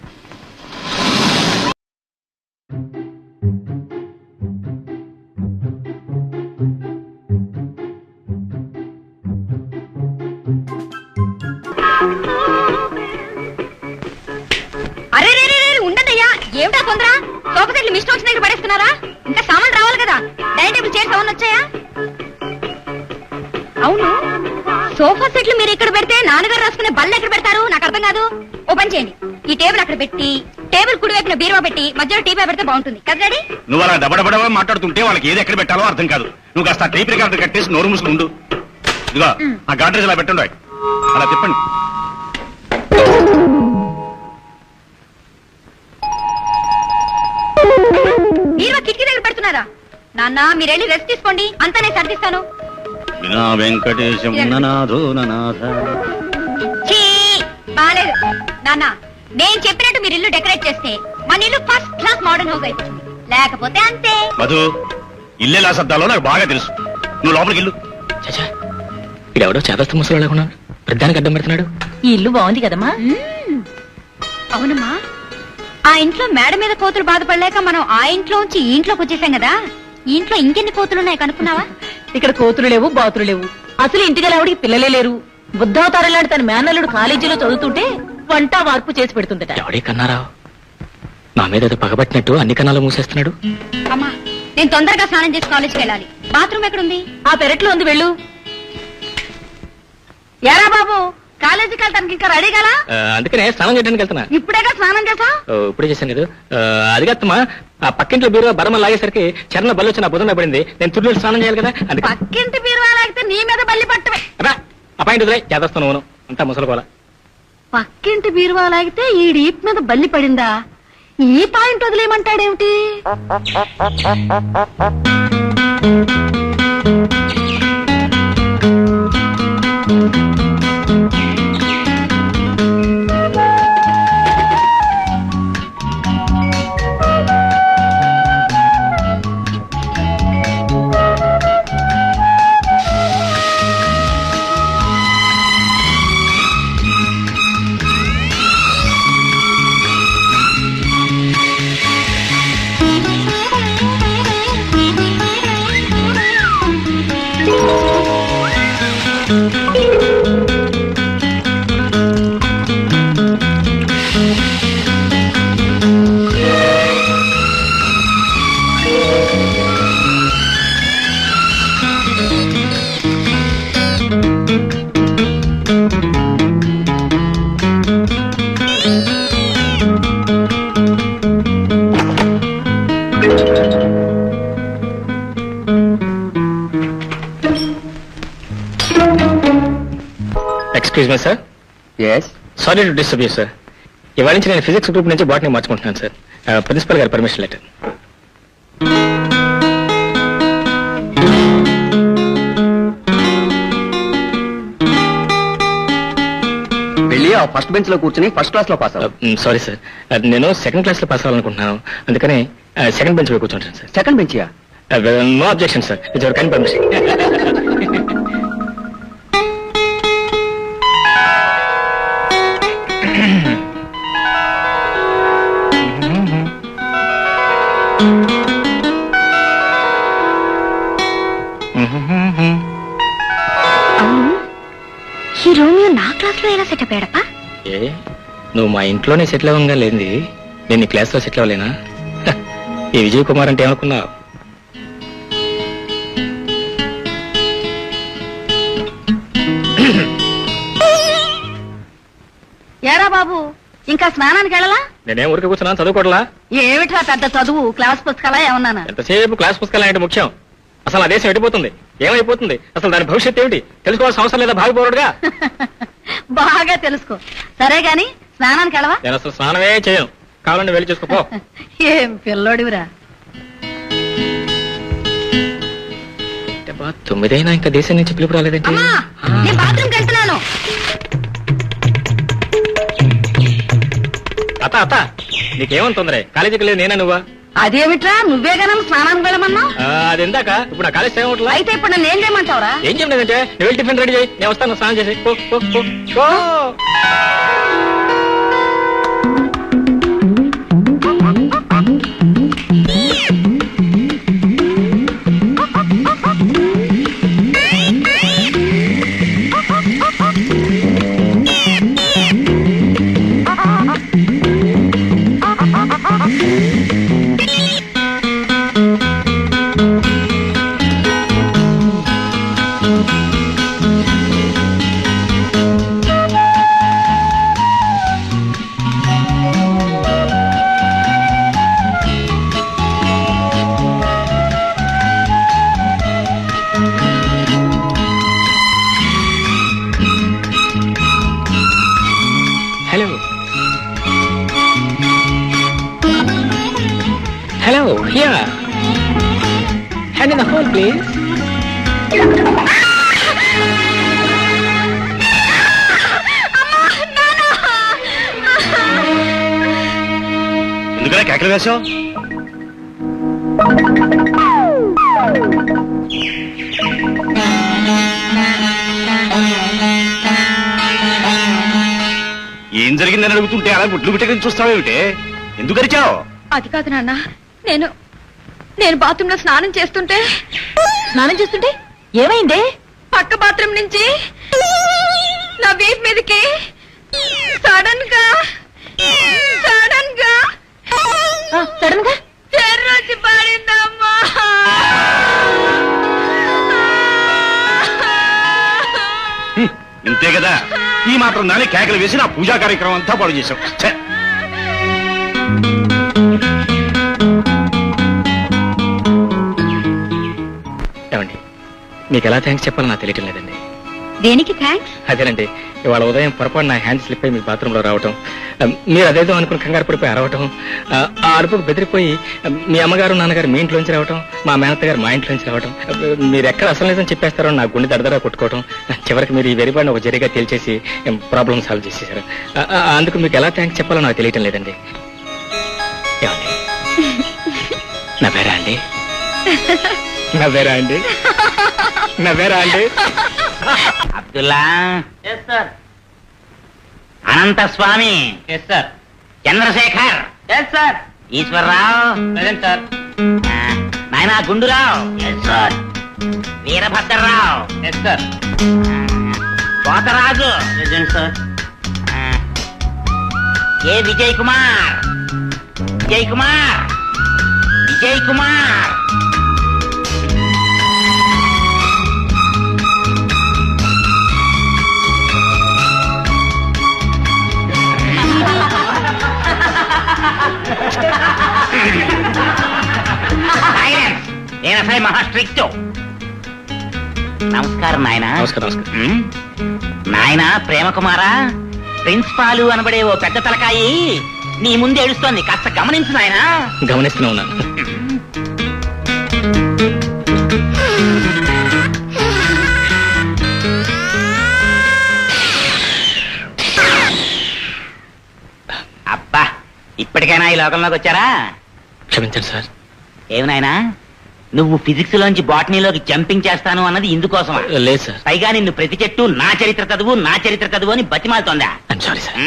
అరే రే రే ఉండదయ్యా, ఏమిటా తొందర? సోఫా సెట్లు మిస్టర్ వచ్చిన దగ్గర పడేస్తున్నారా? ఇంకా సామాన్ రావాలి కదా. డైనింగ్ టేబుల్ చైర్స్ ఏమన్నా వచ్చాయా? అవును, సోఫా సెట్లు మీరు ఇక్కడ పెడితే నాన్నగారు రాసుకునే బల్ల ఎక్కడ పెడతారు? నాకు అర్థం కాదు. ఓ పని చేయండి, ఈ టేబుల్ అక్కడ పెట్టి టేబుల్ కుడి వైపున బీరువా పెట్టి మధ్యలో టీ పెడితే బాగుంటుంది కదా డాడీ? నువ్వు అలా డబడబడ మాట్లాడుతుంటే వాళ్ళకి ఏది ఎక్కడ పెట్టాలో అర్థం కాదు. నువ్వు కాస్త టైప్ రికార్డు కట్టేసి నోరు మూసుకుండు. ఇదిగో ఆ గాడ్రేజ్ అలా పెట్టండి అలా తిప్పండి. మీరు కిటికీ దగ్గర పెడుతున్నారా? నాన్న మీరు వెళ్ళి రెస్ట్ తీసుకోండి, అంతా నేను సర్దిస్తాను. వినా వెంకటేశం ననాథో ననాథ. ఛీ, బాలేదు నాన్న. నేను చెప్పినట్టు మీరు ఇల్లు డెకరేట్ చేస్తే మన ఇల్లు ఫస్ట్ క్లాస్ మోడర్న్ హౌస్ అయిపోతుంది. లేకపోతే అంతే. మధు, ఇల్లెలా శబ్దాలో నాకు బాగా తెలుసు. నువ్వు లోపలికి ఇల్లు. చచ్చా, ఇడెవడో చేదస్త ముసలు లేకుండా పెద్దానికి అడ్డం పెడుతున్నాడు. ఈ ఇల్లు బాగుంది కదమ్మా. అవునమ్మా, ఆ ఇంట్లో మేడ మీద కోతులు బాధపడలేక మనం ఆ ఇంట్లోంచి ఈ ఇంట్లోకి వచ్చేసాం కదా. ఈ ఇంట్లో ఇంకెన్ని కోతులున్నాయి కనుక్కున్నావా? ఇక్కడ కోతులు లేవు, బాతులు లేవు. అసలు ఇంటికి ఆవిడికి పిల్లలే లేరు. బుద్ధావతారం లాంటి తన మేనల్లుడు కాలేజీలో చదువుతుంటే వంట వార్పు చేసి పెడుతుందట. ఎవడే కన్నారావు నా మీద ఏదో పగబట్టినట్టు అన్ని కన్నాలు మూసేస్తున్నాడు. అమ్మా, నేను తొందరగా స్నానం చేసి కాలేజీకి వెళ్ళాలి. బాత్రూమ్ ఎక్కడుంది? ఆ పెరట్లో ఉంది, వెళ్ళు. ఎరా బాబు, కాలేజీకి వెళ్తానికి ఇంకా రెడీ కదా? అందుకనే స్నానం చేయడానికి వెళ్తున్నా. ఇప్పుడేగా స్నానం చేసా? ఇప్పుడే చేశాను కదా. అది కాదమ్మా, ఆ పక్కింట్లో బీరువా బరమ లాగేసరికి చరణ బల్లి వచ్చి నా బుధన పడింది. నేను తుర్లు స్నానం చేయాలి కదా. అందుకే పక్కింటి బీరువా లాగితే నీ మీద బల్లి పట్టవే. అపాయింట్ వదిలే చేదస్తాను నువ్వు అంతా ముసలుకోవాలా. పక్కింటి బీరువా లాగితే ఈ డీప్ మీద బల్లి పడిందా? ఈ పాయింట్ వదిలేయమంటాడేమిటి? Excuse me sir. Sorry to disturb you sir. ఇవాళ నుంచి నేను ఫిజిక్స్ గ్రూప్ నుంచి బాటనీ మార్చుకుంటున్నాను సార్. ప్రిన్సిపల్ గారి పర్మిషన్ లెటర్. వెళ్ళి ఆ ఫస్ట్ బెంచ్ లో కూర్చుని ఫస్ట్ క్లాస్ లో పాస్ సారీ సార్, నేను సెకండ్ క్లాస్ లో పాస్ అవ్వాలనుకుంటున్నాను. అందుకని సెకండ్ బెంచ్ లో కూర్చుంటాను sir. Second bench no objection sir, it's your kind permission. ఈ రోమియో నా క్లాస్ లో ఎలా సెటప్ అయ్యాడప్పా? ఏ నువ్వు మా ఇంట్లోనే సెటిల్ అవ్వగా లేనిది నేను నీ క్లాస్ లో సెటిల్ అవ్వలేనా? ఈ విజయ్ కుమార్ అంటే ఏమనుకున్నావు? ఏరా బాబు, ఇంకా స్నానానికి వెళ్ళలా? నేనేం ఊరికి కూర్చున్నాను, చదువుకోవట్లా? ఏమిట్రా పెద్ద చదువు, క్లాస్ పుస్తకాలా ఏమన్నానా? ఎంతసేపు క్లాస్ పుస్తకాలు అంటే ముఖ్యం. అసలు ఆ దేశం ఎడిపోతుంది, ఏమైపోతుంది, అసలు దాని భవిష్యత్తు ఏమిటి తెలుసుకోవాల్సిన అవసరం లేదా భావి పౌరుడుగా? బాగా తెలుసుకో. సరే గాని స్నానానికి వెళ్ళవా? నేను అసలు స్నానమే చేయను, కావాలంటే వెళ్ళి చేసుకోపో. ఏం పిల్లోడివిరా. 9 అయినా ఇంకా దేశం నుంచి పిలుపు రాలేదంటే. అమ్మా, నేను బాత్రూమ్కి వెళ్తున్నాను. అత్త నీకేమని తొందరే? కాలేజీకి లేదు నేనే నువ్వా? అదేమిట్రా, నువ్వే గనం స్నానానికి వెళ్ళమన్నావు? అది ఎందాక ఇప్పుడు నా కాలేజ్ టైం అవట్లా. అయితే ఇప్పుడు నన్ను ఏం చేయమంటావురా? ఏం చేయలేదంటే నువ్వు వెళ్ళి టిఫిన్ రెడీ చేయి, నేను వస్తాను స్నానం చేసి. Hand in the hole please. ఎందుకనే కేకలు వేశావు? ఏం జరిగిందని అడుగుతుంటే అలా గుడ్లు గుట్టని చూస్తావేమిటే? ఎందుకు అరిచావు? అది కాదు నాన్న, నేను బాత్రూమ్ లో స్నానం చేస్తుంటే ఏమైందే? పక్క బాత్రూమ్ నుంచి నా వీప్ మీదకి సడన్ గా సడన్ గా చెర్రొచ్చి పడిందమ్మా. ఇంతే కదా, ఈ మాత్రం దాన్ని కేకలు వేసి నా పూజా కార్యక్రమం అంతా పాడు చేశావు. ఛే! ఏమండి, మీకు ఎలా థ్యాంక్స్ చెప్పాలో నాకు తెలియటం లేదండి. దేనికి థ్యాంక్స్? అదేనండి, ఇవాళ ఉదయం పొరపాటు నా హ్యాండ్ స్లిప్ అయి మీ బాత్రూంలో రావటం, మీరు అదేదో అనుకుని కంగారు పడిపోయి అరవటం, ఆ అరుపుకు బెదిరిపోయి మీ అమ్మగారు నాన్నగారు మీ ఇంట్లోంచి రావటం, మా మేనత్తగారు మా ఇంట్లోంచి రావటం, మీరు ఎక్కడ అసలు నిజం చెప్పేస్తారో నా గుండె దడదడా కొట్టుకోవటం, చివరికి మీరు ఈ వెరిబాడిని ఒక జరిగా తేల్చేసి ప్రాబ్లం సాల్వ్ చేసేసారు. అందుకు మీకు ఎలా థ్యాంక్స్ చెప్పాలో నాకు తెలియటం లేదండి. ఏమండి, నవ్వారా అండి? నవ్వారా అండి? నవ్వారా అండి? అబ్దుల్లా. అనంత స్వామి. చంద్రశేఖర్. ఈశ్వరరావు. నాయనా గుండురావు. వీరభద్రరావు. కోతరాజు. ఏ విజయ్ కుమార్. విజయ్ కుమార్. విజయ్ కుమార్. నేను అసలు మహా స్ట్రిక్ట్. నమస్కారం నాయన. నమస్కారం. నాయన ప్రేమ కుమారా, ప్రిన్సిపాలు అనబడే ఓ పెద్ద తలకాయి నీ ముందు ఏడుస్తోంది, కాస్త గమనించు నాయన. గమనిస్తూనే ఉన్నాను. అబ్బా, ఇప్పటికైనా ఈ లోకంలోకి వచ్చారా? క్షమించండి సార్. ఏమి నాయనా, నువ్వు ఫిజిక్స్ లోంచి బాటనీలోకి జంపింగ్ చేస్తాను అన్నది ఇందుకోసమా? లేదు సార్. పైగా నిన్ను ప్రతి చెట్టు నా చరిత్ర చదువు అని బతిమాలుతోందా? Sorry sir.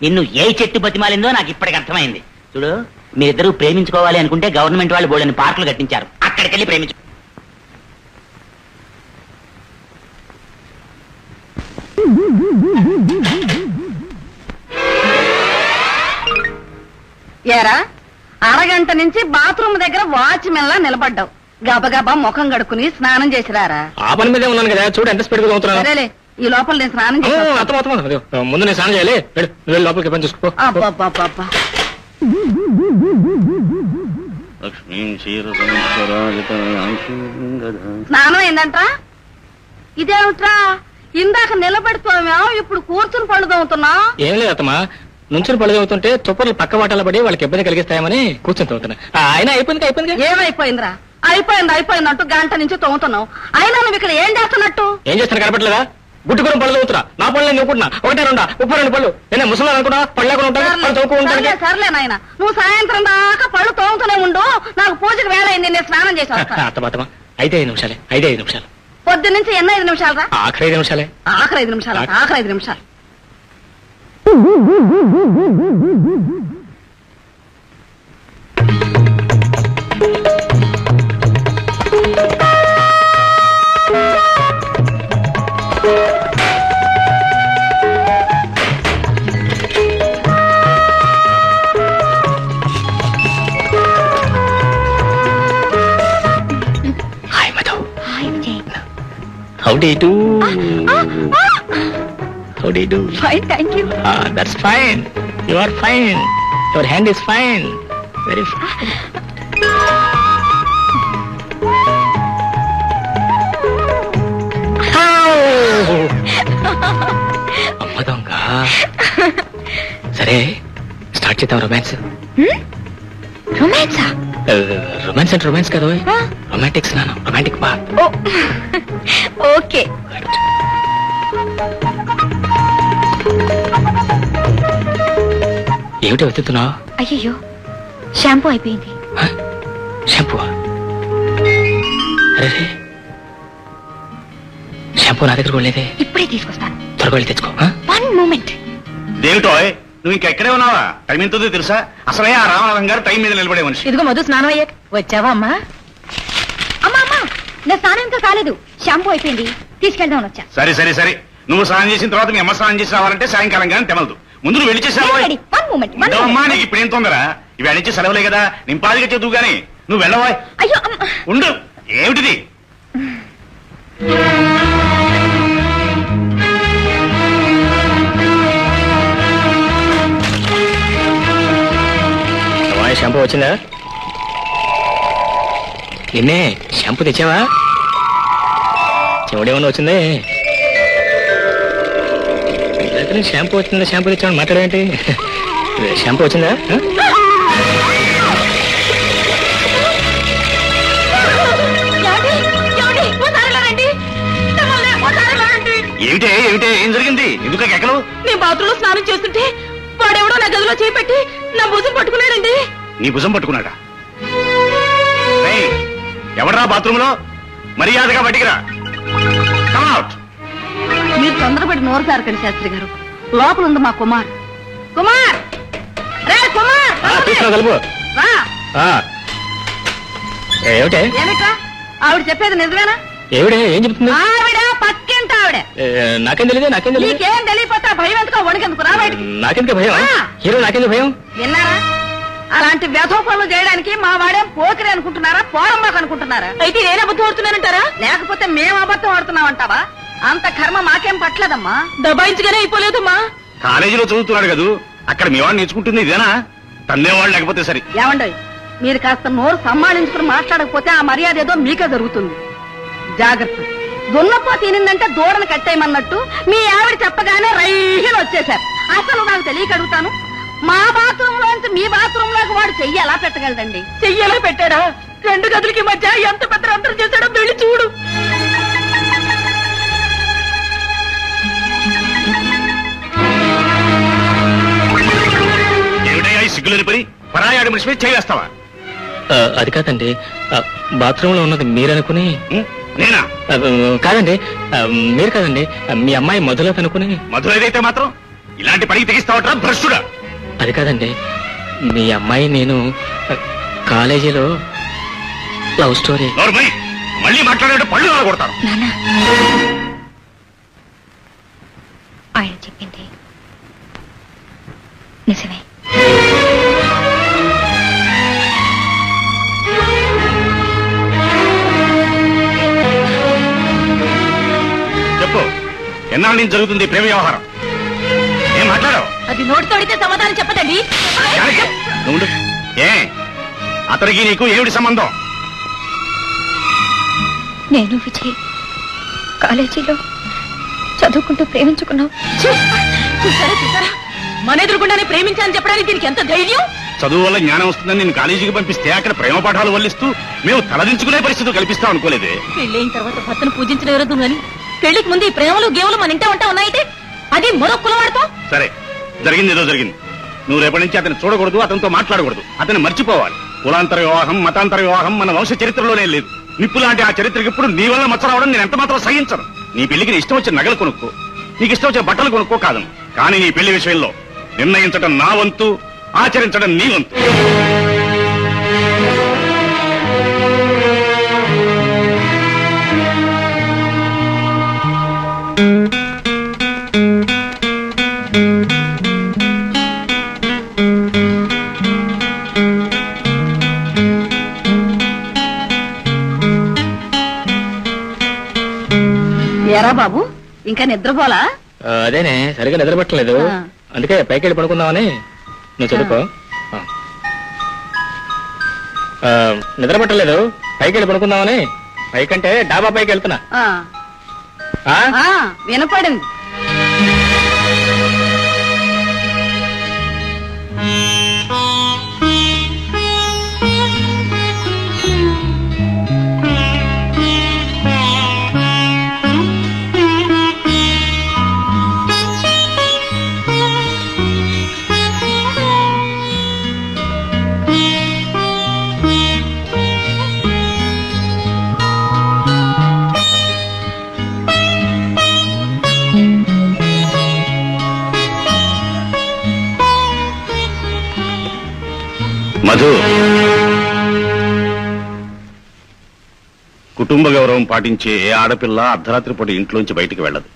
నిన్ను ఏ చెట్టు బతిమాలిందో నాకు ఇప్పటికి అర్థమైంది. చూడు, మీరిద్దరూ ప్రేమించుకోవాలి అనుకుంటే గవర్నమెంట్ వాళ్ళు బోల్డని పార్కులు కట్టించారు, అక్కడికి వెళ్ళి ప్రేమించు. ఏరా, అరగంట నుంచి బాత్రూమ్ దగ్గర వాచ్మెన్ లా నిలబడ్డావు. గబగబా ముఖం కడుక్కుని స్నానం చేసిరారా. ఆ పని మీదే ఉన్నాను కదా, చూడు ఎంత స్పీడ్ గా అవుతున్నాను. సరేలే, ఈ లోపల నేను స్నానం చేసి ముందు నేను స్నానం చేయాలి. వెళ్ళి లోపలికి పని చూసుకో. అబ్బబ్బబ్బబ్బా. స్నానం ఏందంట్రా? ఇదేమిట్రా, ఇందాక నిలబెడుతున్నావు, ఇప్పుడు కూర్చుని పళ్ళు తోముతున్నా? ఏం లేదు అత్తమ్మా, నుంచుని పళ్ళు తవ్వుతుంటే తుప్పర్లు పక్క వాటాల పడి వాళ్ళకి ఇబ్బంది కలిగిస్తాయమని కూర్చొని తవ్వుతున్నా. అయినా అయిపోయింది. ఏమైపోయిందిరా? అయిపోయిందంటూ గంట నుంచి తోముతున్నావు. అయినా నువ్వు ఇక్కడ ఏం చేస్తున్నట్టు? ఏం చేస్తాను కనపట్లేదా? గుట్టుకుని పళ్ళు తవ్వుతున్నా. నా పళ్ళు నేను నవ్వుకుంటున్నా. 1, 2, 32 పళ్ళు. నేను ముసలి అనుకున్నా, పళ్ళు లేకుండా ఉంటాను, పళ్ళు తవ్వుకుంటాను. సర్లే నాయన, నువ్వు సాయంత్రం దాకా పళ్ళు తోముతూనే ఉండు. నాకు పూజకు వేళ అయింది, నేను స్నానం చేసి వస్తాను. అత్తమ్మ 5 నిమిషాలే. పొద్దు నుంచి ఎన్ని 5 నిమిషాలు రా? ఆఖరి 5 నిమిషాలే. ఆఖరి 5 నిమిషాలు. Hi Madhu. Hi Vijay. How do you do? How do you do? Fine, thank you. That's fine. You are fine. Your hand is fine. Very fine. అమ్మ దొంగ. సరే, స్టార్ట్ చేద్దాం రొమాన్స్. రొమాన్సా? రొమాన్స్ అంటే రొమాన్స్ కదా, రొమాంటిక్ స్నానం, రొమాంటిక్ బాత్. ఓకే. ఏమిటి వెతుకుతున్నావు? అయ్యో, shampoo అయిపోయింది. షాంపూ? అరే, షాంపూ నా దగ్గర కూడా లేదే. ఇప్పుడే తీసుకొస్తాను. త్వరగా వెళ్ళి తెచ్చుకో. 1 moment. దేవిటో నువ్వు ఇంకా ఎక్కడే ఉన్నావా? టైం ఎంతో తెలుసా? అసలే ఆ రామనాథం గారు టైం మీద నిలబడే మనిషి. ఇదిగో మధు, స్నానం అయ్యాక వచ్చావా అమ్మా? అమ్మా అమ్మా, నా స్నానం ఇంకా కాలేదు. షాంపూ అయిపోయింది, తీసుకెళ్దాం వచ్చా. సరే సరే సరే, నువ్వు స్నానం చేసిన తర్వాత మీ అమ్మ స్నానం చేసి రావాలంటే సాయంకాలం కానీ తెమలదు. ముందు నువ్వు వెళ్ళి చేసావా? 1 moment. అమ్మా, నీకు ఇప్పుడు ఏం తొందర? ఇవి అడిచి సెలవులే కదా, నింపాదిగా చదువు గాని నువ్వు వెళ్ళవా? అయ్యో ఉండు. ఏమిటిది? షాంపూ వచ్చిందా? నిన్నే షాంపూ తెచ్చావా? చెవుడేమన్నా వచ్చిందే? షాంపూ వచ్చిందా, షాంపూ తెచ్చామని మాట్లాడేంటి? షాంపూ వచ్చిందా? ఏమిటే ఏమిటే ఏం జరిగింది? ఎందుకు ఎక్కలు? నేను బాత్రూంలో స్నానం చేస్తుంటే వాడెవడో నా గదిలో చేపెట్టి నా భుజం పట్టుకున్నాడండి. నీ భుజం పట్టుకున్నాడా? ఎవడరా బాత్రూమ్ లో? మర్యాదగా బయటికి రా. Come out. మీరు తొందరపడి నోరు సారకండి శాస్త్రి గారు. లోపల ఉంది మా కుమార్. కుమార్ రే కుమార్, కలుపు. రా. ఏమిటే? ఏమిట్రా? ఆవిడ చెప్పేది నిజమేనా? ఏమిడే ఏం చెప్తుంది? ఆవిడ పక్కింట ఆవిడ. నాకేం తెలియదు, నాకేం తెలియదు. నీకేం తెలియపోతే భయం ఎందుకో వణికెందుకు? రా బయటికి. నాకెందుకు భయం? హీరో నాకెందుకు భయం? విన్నారా? అలాంటి వ్యధో పనులు చేయడానికి మా వాడేం పోకిరి అనుకుంటున్నారా, పోరంబాకు అనుకుంటున్నారా? అయితే నేను అబద్ధం ఆడుతున్నానంటారా? లేకపోతే మేము అబద్ధం ఆడుతున్నామంటావా? అంత కర్మ మాకేం పట్టలేదమ్మా. దబాయించగానే అయిపోలేదమ్మా. కాలేజీలో చదువుతున్నాడు కదా, అక్కడ మీ వాడు నేర్చుకుంటుంది ఇదేనా? తన్నేవాళ్ళు లేకపోతే సరే. ఏమండోయ్, మీరు కాస్త నోరు సంభాళించుకుని మాట్లాడకపోతే ఆ మర్యాద ఏదో మీకే జరుగుతుంది. జాగ్రత్త. దున్నపో తినిందంటే దూడను కట్టేయమన్నట్టు మీ ఆవిడ చెప్పగానే రైలు వచ్చేశారు. అసలు నాకు తెలియక అడుగుతాను, మా బాత్రూమ్ లోంచి మీ బాత్రూమ్ లోకి వాడు చెయ్యి ఎలా పెట్టగలదండి? చెయ్యేలా పెట్టాడా? 2 గదులకి మధ్య ఎంత పెద్ద అంతరం చేశాడో వెళ్ళి చూడు. ఏమిటయ్యా ఈ సిగ్గులేని పని? పరాయాడి మనిషి మీద చేయేస్తావా? అది కాదండి, బాత్రూమ్ లో ఉన్నది మీరనుకుని. నేనా? కాదండి, మీరు కాదండి, మీ అమ్మాయి మధులత అనుకుని. మధురైతే మాత్రం ఇలాంటి పనికి తెగిస్తావట్రా భ్రష్టుడా? అది కాదండి, మీ అమ్మాయి నేను కాలేజీలో లవ్ స్టోరీ. నోర్మై, మళ్ళీ మాట్లాడే పళ్ళు కొడతాను. నాన్న, ఆయన చెప్పింది నిజమే. చెప్పు, ఎన్నాళ్ళ నుంచి జరుగుతుంది ప్రేమ వ్యవహారం? ఏం మాట్లాడావు? అది నోటితో అడిగితే సమాధానం చెప్పదండి. నువ్వు ఏ అతనికి నీకు ఏమిటి సంబంధం? నేను విజయ్ కాలేజీలో చదువుకుంటూ ప్రేమించుకున్నావు. చూసారా, మన ఎదురుకుండానే ప్రేమించాలని చెప్పడానికి దీనికి ఎంత ధైర్యం? చదువు వల్ల జ్ఞానం వస్తుందని నేను కాలేజీకి పంపిస్తే అక్కడ ప్రేమ పాఠాలు వల్లిస్తూ మేము తలదించుకునే పరిస్థితి కల్పిస్తాం అనుకోలేదే. పెళ్ళైన తర్వాత భర్తను పూజించడం ఎవరదు గాని పెళ్లికి ముందు ఈ ప్రేమలు గేవులు మన ఇంటా ఉంటా ఉన్నాయితే అది మరో కులవాడతాం. సరే, జరిగింది ఏదో జరిగింది. నువ్వు రేపటి నుంచి అతను చూడకూడదు, అతనితో మాట్లాడకూడదు, అతను మర్చిపోవాలి. కులాంతర వివాహం, మతాంతర వివాహం మన వంశ చరిత్రలోనే లేదు. నిప్పు లాంటి ఆ చరిత్రకి ఇప్పుడు నీ వల్ల మచ్చ రావడం నేను ఎంత మాత్రం సహించను. నీ పెళ్లికి నీ ఇష్టం వచ్చిన నగలు కొనుక్కో, నీకు ఇష్టం వచ్చే బట్టలు కొనుక్కో కాదు. కానీ నీ పెళ్లి విషయంలో నిర్ణయించడం నా వంతు, ఆచరించడం నీ వంతు. ఎరా బాబు, ఇంకా నిద్రపోలా? అదేనే, సరిగా నిద్రపట్టలేదు, అందుకే పైకి వెళ్ళి పడుకుందామని. నువ్వు చదువుకో. నిద్రపట్టలేదు, పైకి వెళ్ళి పడుకుందామని. పైకంటే డాబా పైకి వెళ్తున్నా. వినపడింది. మధు, కుటుంబ గౌరవం పాటించే ఏ ఆడపిల్ల అర్ధరాత్రి పూట ఇంట్లోంచి బయటికి వెళ్ళదు.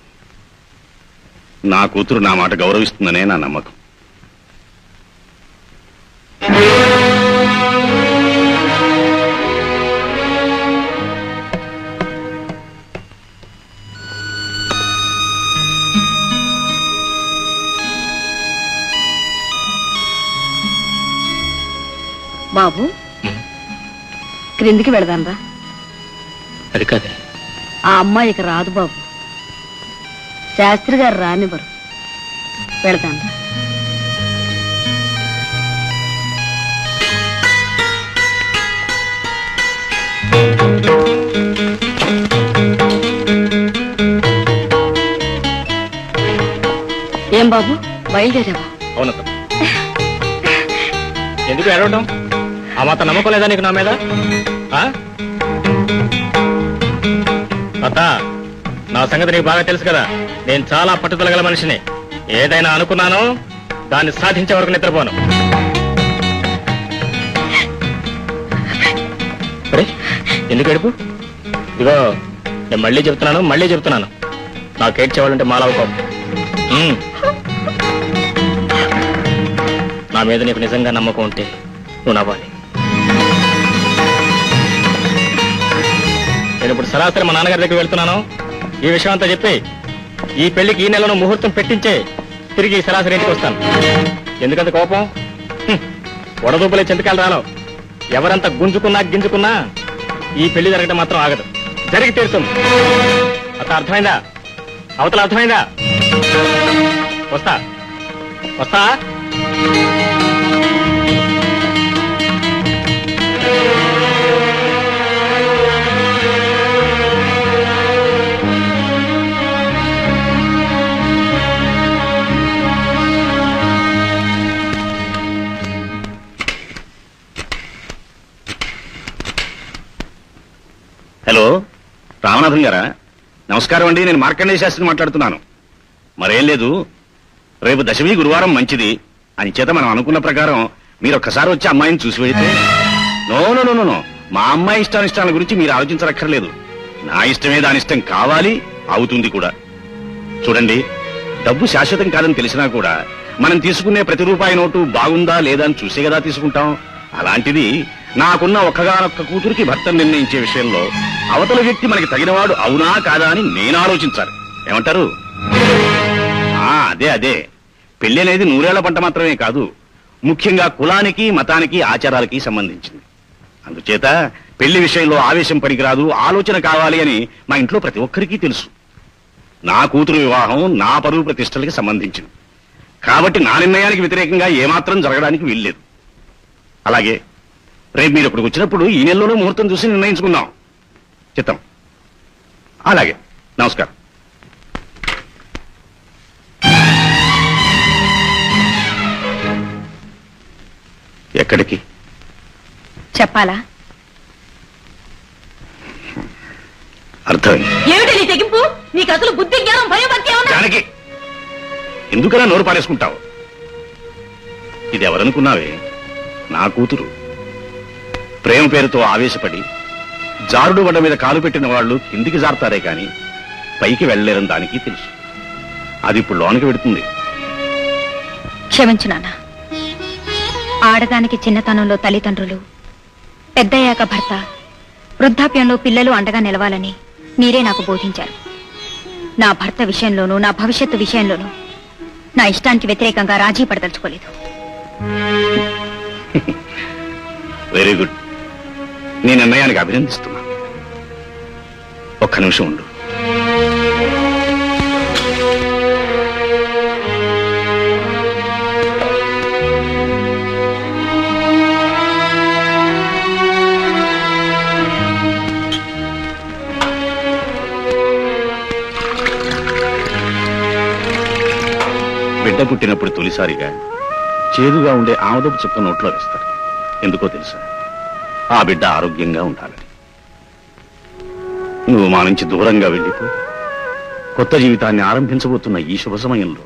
నా కూతురు నా మాట గౌరవిస్తుందనే నా నమ్మకం. బాబు, క్రిందికి వెళదాంరా. అది కాదే, ఆ అమ్మాయికి రాదు బాబు. శాస్త్రి గారు రానివ్వరు. వెళదాంరా. ఏం బాబు, బయలుదేరావా? అవునత. ఎందుకు ఏడవడం? ఆ మాత్రం నమ్మకం లేదా నీకు నా మీద? అత్త, నా సంగతి నీకు బాగా తెలుసు కదా. నేను చాలా పట్టుదల గల మనిషిని. ఏదైనా అనుకున్నానో దాన్ని సాధించే వరకు నిద్రపోను. ఎందుకు ఏడుపు? ఇదిగో, నేను మళ్ళీ చెప్తున్నాను. నాకు ఏడ్చేవాళ్ళంటే మాలవ కోపం. నా మీద నీకు నిజంగా నమ్మకం ఉంటే నువ్వు నవ్వాలి. నేను ఇప్పుడు సరాసరి మా నాన్నగారి దగ్గర వెళ్తున్నాను. ఈ విషయం అంతా చెప్పి ఈ పెళ్లికి ఈ నెలలో ముహూర్తం పెట్టించే తిరిగి సరాసరి ఇంటికి వస్తాను. ఎందుకంత కోపం? వడదూపులే చింతకాయలు రాలో. ఎవరంతా గింజుకున్నా ఈ పెళ్లి జరగడం మాత్రం ఆగదు. జరిగి తీరుతుంది. అత అర్థమైందా? అవతల అర్థమైందా? వస్తా. హలో, రామనాథం గారా? నమస్కారం అండి. నేను మార్కండేయ శాస్త్రిని మాట్లాడుతున్నాను. మరేం లేదు, రేపు దశమి గురువారం మంచిది అని చేత మనం అనుకున్న ప్రకారం మీరు ఒక్కసారి వచ్చి అమ్మాయిని చూసి వెళితే. నో, మా అమ్మాయి ఇష్టానిష్టాల గురించి మీరు ఆలోచించరక్కర్లేదు. నా ఇష్టమే దాని ఇష్టం కావాలి, అవుతుంది కూడా. చూడండి, డబ్బు శాశ్వతం కాదని తెలిసినా కూడా మనం తీసుకునే ప్రతి రూపాయి నోటు బాగుందా లేదా అని చూసే కదా తీసుకుంటాం. అలాంటిది నాకున్న ఒక్కగానొక్క కూతురికి భర్త నిర్ణయించే విషయంలో అవతల వ్యక్తి మనకి తగినవాడు అవునా కాదా అని నేను ఆలోచించాలి. ఏమంటారు? అదే పెళ్లి అనేది నూరేళ్ల పంట మాత్రమే కాదు, ముఖ్యంగా కులానికి, మతానికి, ఆచారాలకి సంబంధించింది. అందుచేత పెళ్లి విషయంలో ఆవేశం పనికిరాదు, ఆలోచన కావాలి అని మా ఇంట్లో ప్రతి ఒక్కరికి తెలుసు. నా కూతురు వివాహం నా పరువు ప్రతిష్టలకి సంబంధించింది కాబట్టి నా నిర్ణయానికి వ్యతిరేకంగా ఏమాత్రం జరగడానికి వీల్లేదు. అలాగే రేపు మీరు ఇక్కడికి వచ్చినప్పుడు ఈ నెలలోనే ముహూర్తం చూసి నిర్ణయించుకుందాం. చిత్తం. అలాగే, నమస్కారం. ఎక్కడికి చెప్పాలా? అర్థమైంది. ఏమిటి నీ తెగింపు? నీకు అసలు బుద్ధి, జ్ఞానం, భయం, భక్తి ఏమన్నా? దానికి ఎందుకలా నోరు పారేసుకుంటావు? ఇది ఎవరనుకున్నావే? నా కూతురు. ప్రేమ పేరుతో ఆవేశపడి జారుడు బండ మీద కాలు పెట్టిన వాళ్ళు కిందికి జారుతారే కాని పైకి వెళ్ళలేరని దానికి తెలుసు. అది ఇప్పుడు లోనికి పెడుతుంది. క్షమించు నాన్న. ఆడదానికి చిన్నతనంలో తల్లిదండ్రులు, పెద్దయ్యాక భర్త, వృద్ధాప్యంలో పిల్లలు అండగా నిలవాలని మీరే నాకు బోధించారు. నా భర్త విషయంలోనూ నా భవిష్యత్తు విషయంలోనూ నా ఇష్టానికి వ్యతిరేకంగా రాజీ పడదలుచుకోలేదు. Very good. నీ నిర్ణయానికి అభినందిస్తున్నా. ఒక్క నిమిషం ఉండు. బిడ్డ పుట్టినప్పుడు తొలిసారిగా చేదుగా ఉండే ఆమదపు చుక్క నోట్లో వేస్తారు. ఎందుకో తెలుసా? ఆ బిడ్డ ఆరోగ్యంగా ఉండాలని. నువ్వు మా నుంచి దూరంగా వెళ్ళిపో కొత్త జీవితాన్ని ఆరంభించబోతున్న ఈ శుభ సమయంలో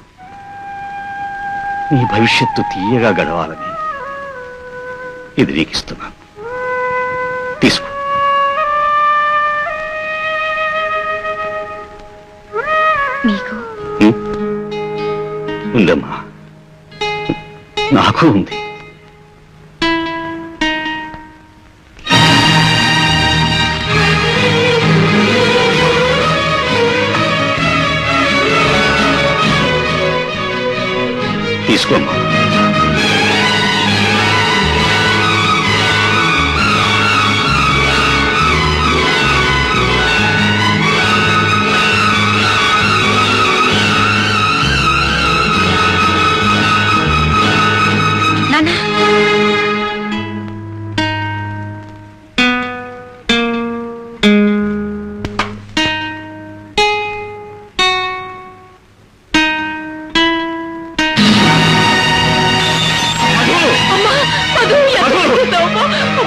నీ భవిష్యత్తు తీయగా గడవాలని ఇది నీకు ఇస్తున్నాను, తీసుకో. మీకు ఉందమ్మా, నాకు ఉంది. తీసుకోమ్మా. నాన్న,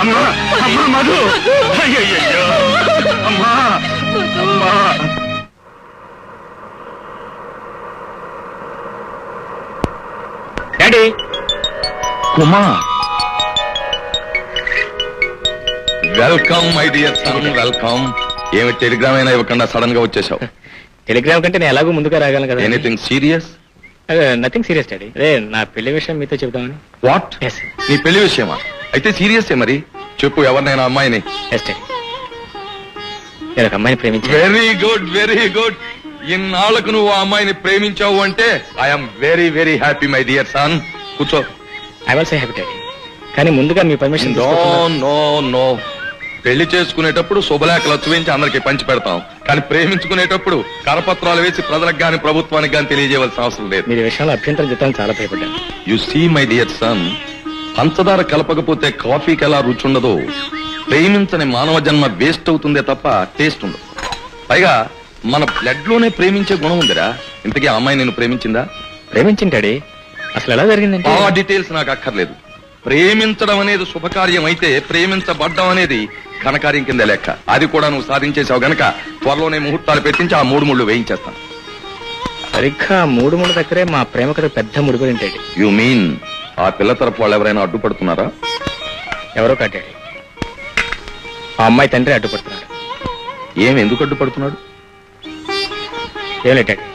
అమ్మా, అమ్మా, మధు! అయ్యయ్యయ్యో! అమ్మా, అమ్మా! Daddy, Kumar, welcome my dear sun, welcome. ఏమి టెలిగ్రామ్ అయినా ఇవ్వకుండా సడన్ గా వచ్చేసావు? టెలిగ్రామ్ కంటే నేను ఎలాగో ముందుగా రాగలను కదా. Anything serious? Nothing serious daddy. అదే నా పెళ్లి విషయం మీతో చెబుదామని. వాట్? Yes. నీ పెళ్లి విషయమా? అయితే సీరియస్ మరి చెప్పు, ఎవరినైనా అమ్మాయిని? ఎస్ డాడీ, నేను ఒక అమ్మాయిని ప్రేమించాను. Very good, very good. ఇన్నాళ్లకు నువ్వు ఆ అమ్మాయిని ప్రేమించావు అంటే I'm very very happy my dear son. కూర్చో. I will say happy daddy, కానీ ముందుగా మీ పర్మిషన్. No no no. పెళ్లి చేసుకునేటప్పుడు శుభలేఖలు వేయించి అందరికి పంచి పెడతాం, కానీ ప్రేమించుకునేటప్పుడు కరపత్రాలు వేసి ప్రజలకు గాని ప్రభుత్వానికి గాని తెలియజేయవలసిన అవసరం లేదు. మీరు విషయంలో అభ్యంతరం చెప్తాను చాలా భయపడ్డాను. You see my dear son, పంచదార కలపకపోతే కాఫీకి ఎలా రుచి ఉండదో, ప్రేమించని మానవ జన్మ వేస్ట్ అవుతుందే తప్ప టేస్ట్ ఉండదు. పైగా మన బ్లడ్ లోనే ప్రేమించే గుణం ఉందిరా. ఇంతకీ ఆ అమ్మాయి నేను ప్రేమించిందా? ప్రేమించింది డాడీ. అసలు ఎలా జరిగిందంటే, ఆ డీటెయిల్స్ నాకు అక్కర్లేదు. ప్రేమించడం అనేది శుభకార్యం అయితే ప్రేమించబడ్డం అనేది ఘనకార్యం కింద లెక్క. అది కూడా నువ్వు సాధించేసావు గనక త్వరలోనే ముహూర్తాలు పెట్టించి ఆ 3 ముళ్ళు వేయించేస్తాను. సరిగ్గా 3 ముళ్ళ దగ్గరే మా ప్రేమ కథ పెద్ద ముడిపడి డాడీ. యు మీన్ ఆ పిల్ల తరపు వాళ్ళు ఎవరైనా అడ్డుపడుతున్నారా? ఎవరో కాదు డాడీ, ఆ అమ్మాయి తండ్రి అడ్డుపడుతున్నాడు. ఎందుకు అడ్డుపడుతున్నాడు? ఏం లేదు డాడీ,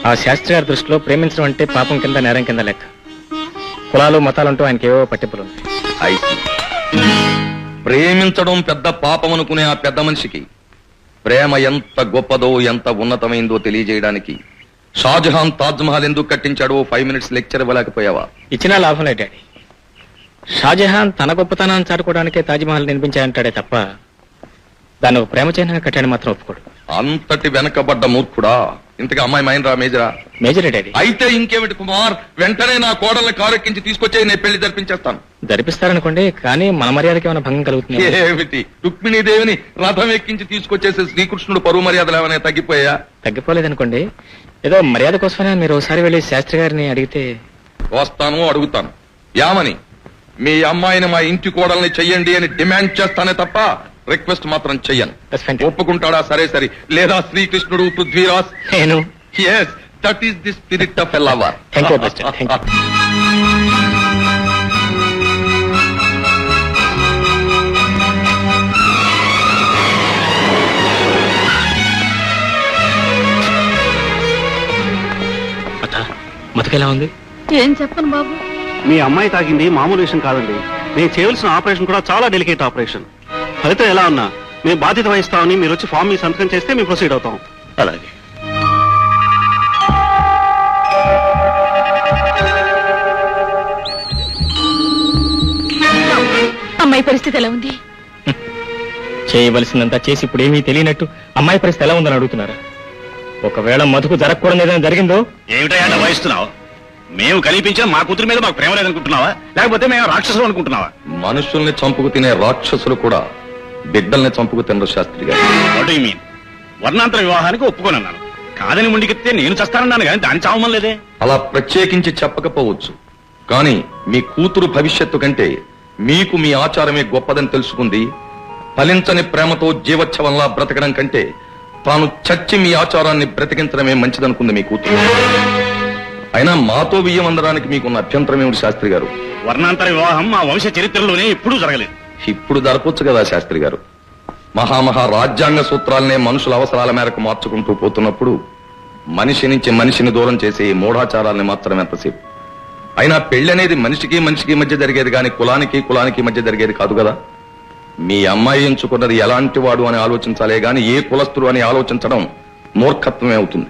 ఆ శాస్త్రి గారి దృష్టిలో ప్రేమించడం అంటే పాపం కింద నేరం కింద లెక్క. కులాలు మతాలంటూ ఆయనకి ఏవో పట్టింపులు ఉన్నాయి. అయితే ప్రేమించడం పెద్ద పాపం అనుకునే ఆ పెద్ద మనిషికి ప్రేమ ఎంత గొప్పదో ఎంత ఉన్నతమైందో తెలియజేయడానికి షాజహాన్ తాజ్ మహల్ ఎందుకు కట్టించాడో 5 minutes లెక్చర్ ఇవ్వలేకపోయావా? ఇచ్చినా లాభం లేదు డాడీ. షాజహాన్ తన గొప్పతనాన్ని చాటుకోవడానికే తాజ్మహల్ నిర్మించాడంటాడే తప్ప దాన్ని ఒక ప్రేమ చిహ్నంగా కట్టాడని మాత్రం ఒప్పుకోడు. అంతటి వెనకబడ్డ మూర్ఖుడా. ఇంతగా అమ్మాయి మైనరా మేజరా? మేజరే డాడీ. అయితే ఇంకేమిటి కుమార్, వెంటనే నా కోడల్ని కారెక్కించి తీసుకొచ్చే నేను పెళ్లి జరిపించేస్తాను. జరిపిస్తారనుకోండి, కానీ మన మర్యాదకి ఏమైనా భంగం కలుగుతుంది? ఏమిటి, రుక్మిణీదేవిని రథం ఎక్కించి తీసుకొచ్చేసే శ్రీకృష్ణుడు పరువు మర్యాదలు ఏమైనా తగ్గిపోయా? తగ్గిపోలేదనుకోండి, ఏదో మర్యాద కోసమైనా మీరు ఒకసారి వెళ్ళి శాస్త్రి గారిని అడిగితే. వస్తాను, అడుగుతాను. యామని మీ అమ్మాయిని మా ఇంటి కోడల్ని చెయ్యండి అని డిమాండ్ చేస్తానే తప్ప రిక్వెస్ట్ మాత్రం చెయ్యను. That's fantastic. ఒప్పుకుంటాడా? సరే సరే. లేదా శ్రీకృష్ణుడు పృథ్వీరాజ్? నేను yes, that is the spirit of a lover. Thank you best. Thank you. మతకెలా ఉంది? ఏం చెప్పను బాబు. మీ అమ్మాయి తాగింది మామూలు విషయం కాదండి. మేము చేయవలసిన ఆపరేషన్ కూడా చాలా డెలికేట్ ఆపరేషన్. ఫలితం ఎలా ఉన్నా మేము బాధ్యత వహిస్తామని మీరు వచ్చి ఫామ్ మీద సంతకం చేస్తే మేము ప్రొసీడ్ అవుతాం. అలాగే. అమ్మాయి పరిస్థితి ఎలా ఉంది? చేయవలసిందంతా చేసి ఇప్పుడు ఏమీ తెలియనట్టు అమ్మాయి పరిస్థితి ఎలా ఉందని అడుగుతున్నారా? ఒకవేళ మధుకు జరగకూడదు ఏదైనా జరిగిందో? ఏమిటా వహిస్తున్నావు? మేము కల్పించిన మా కూతురు మీద మాకు ప్రేమ లేదనుకుంటున్నావా, లేకపోతే మేము రాక్షసులు అనుకుంటున్నావా? మనుషుల్ని చంపుకు తినే రాక్షసులు కూడా బిడ్డల్ని చంపుకు తినరు శాస్త్రి గారు. What you mean? వర్ణాంతర వివాహానికి ఒప్పుకోనన్నాను, కాదని ముందుకెత్తే నేను చస్తానన్నాను కానీ దాన్ని చావమని లేదే. అలా ప్రత్యేకించి చెప్పకపోవచ్చు, కానీ మీ కూతురు భవిష్యత్తు కంటే మీకు మీ ఆచారమే గొప్పదని తెలుసుకుంది. ఫలించని ప్రేమతో జీవోత్సవంలా బ్రతకడం కంటే తాను చచ్చి మీ ఆచారాన్ని బ్రతికించడమే మంచిదనుకుంది మీ కూతురు. అయినా మాతో బియ్యం అందడానికి మీకున్న అభ్యంతరం ఏమిటి శాస్త్రి గారు? వర్ణాంతర వివాహం మా వంశ చరిత్రలోనే ఎప్పుడూ జరగలేదు. ఇప్పుడు జరపొచ్చు కదా శాస్త్రి గారు. మహామహా రాజ్యాంగ సూత్రాలనే మనుషుల అవసరాల మేరకు మార్చుకుంటూ పోతున్నప్పుడు మనిషి నుంచి మనిషిని దూరం చేసి మూఢాచారాల్ని మార్చడం ఎంతసేపు? అయినా పెళ్లి అనేది మనిషికి మధ్య జరిగేది కానీ కులానికి మధ్య జరిగేది కాదు కదా. మీ అమ్మాయి ఎంచుకున్నది ఎలాంటి వాడు అని ఆలోచించాలే గాని ఏ కులస్తుడు అని ఆలోచించడం మూర్ఖత్వమే అవుతుంది.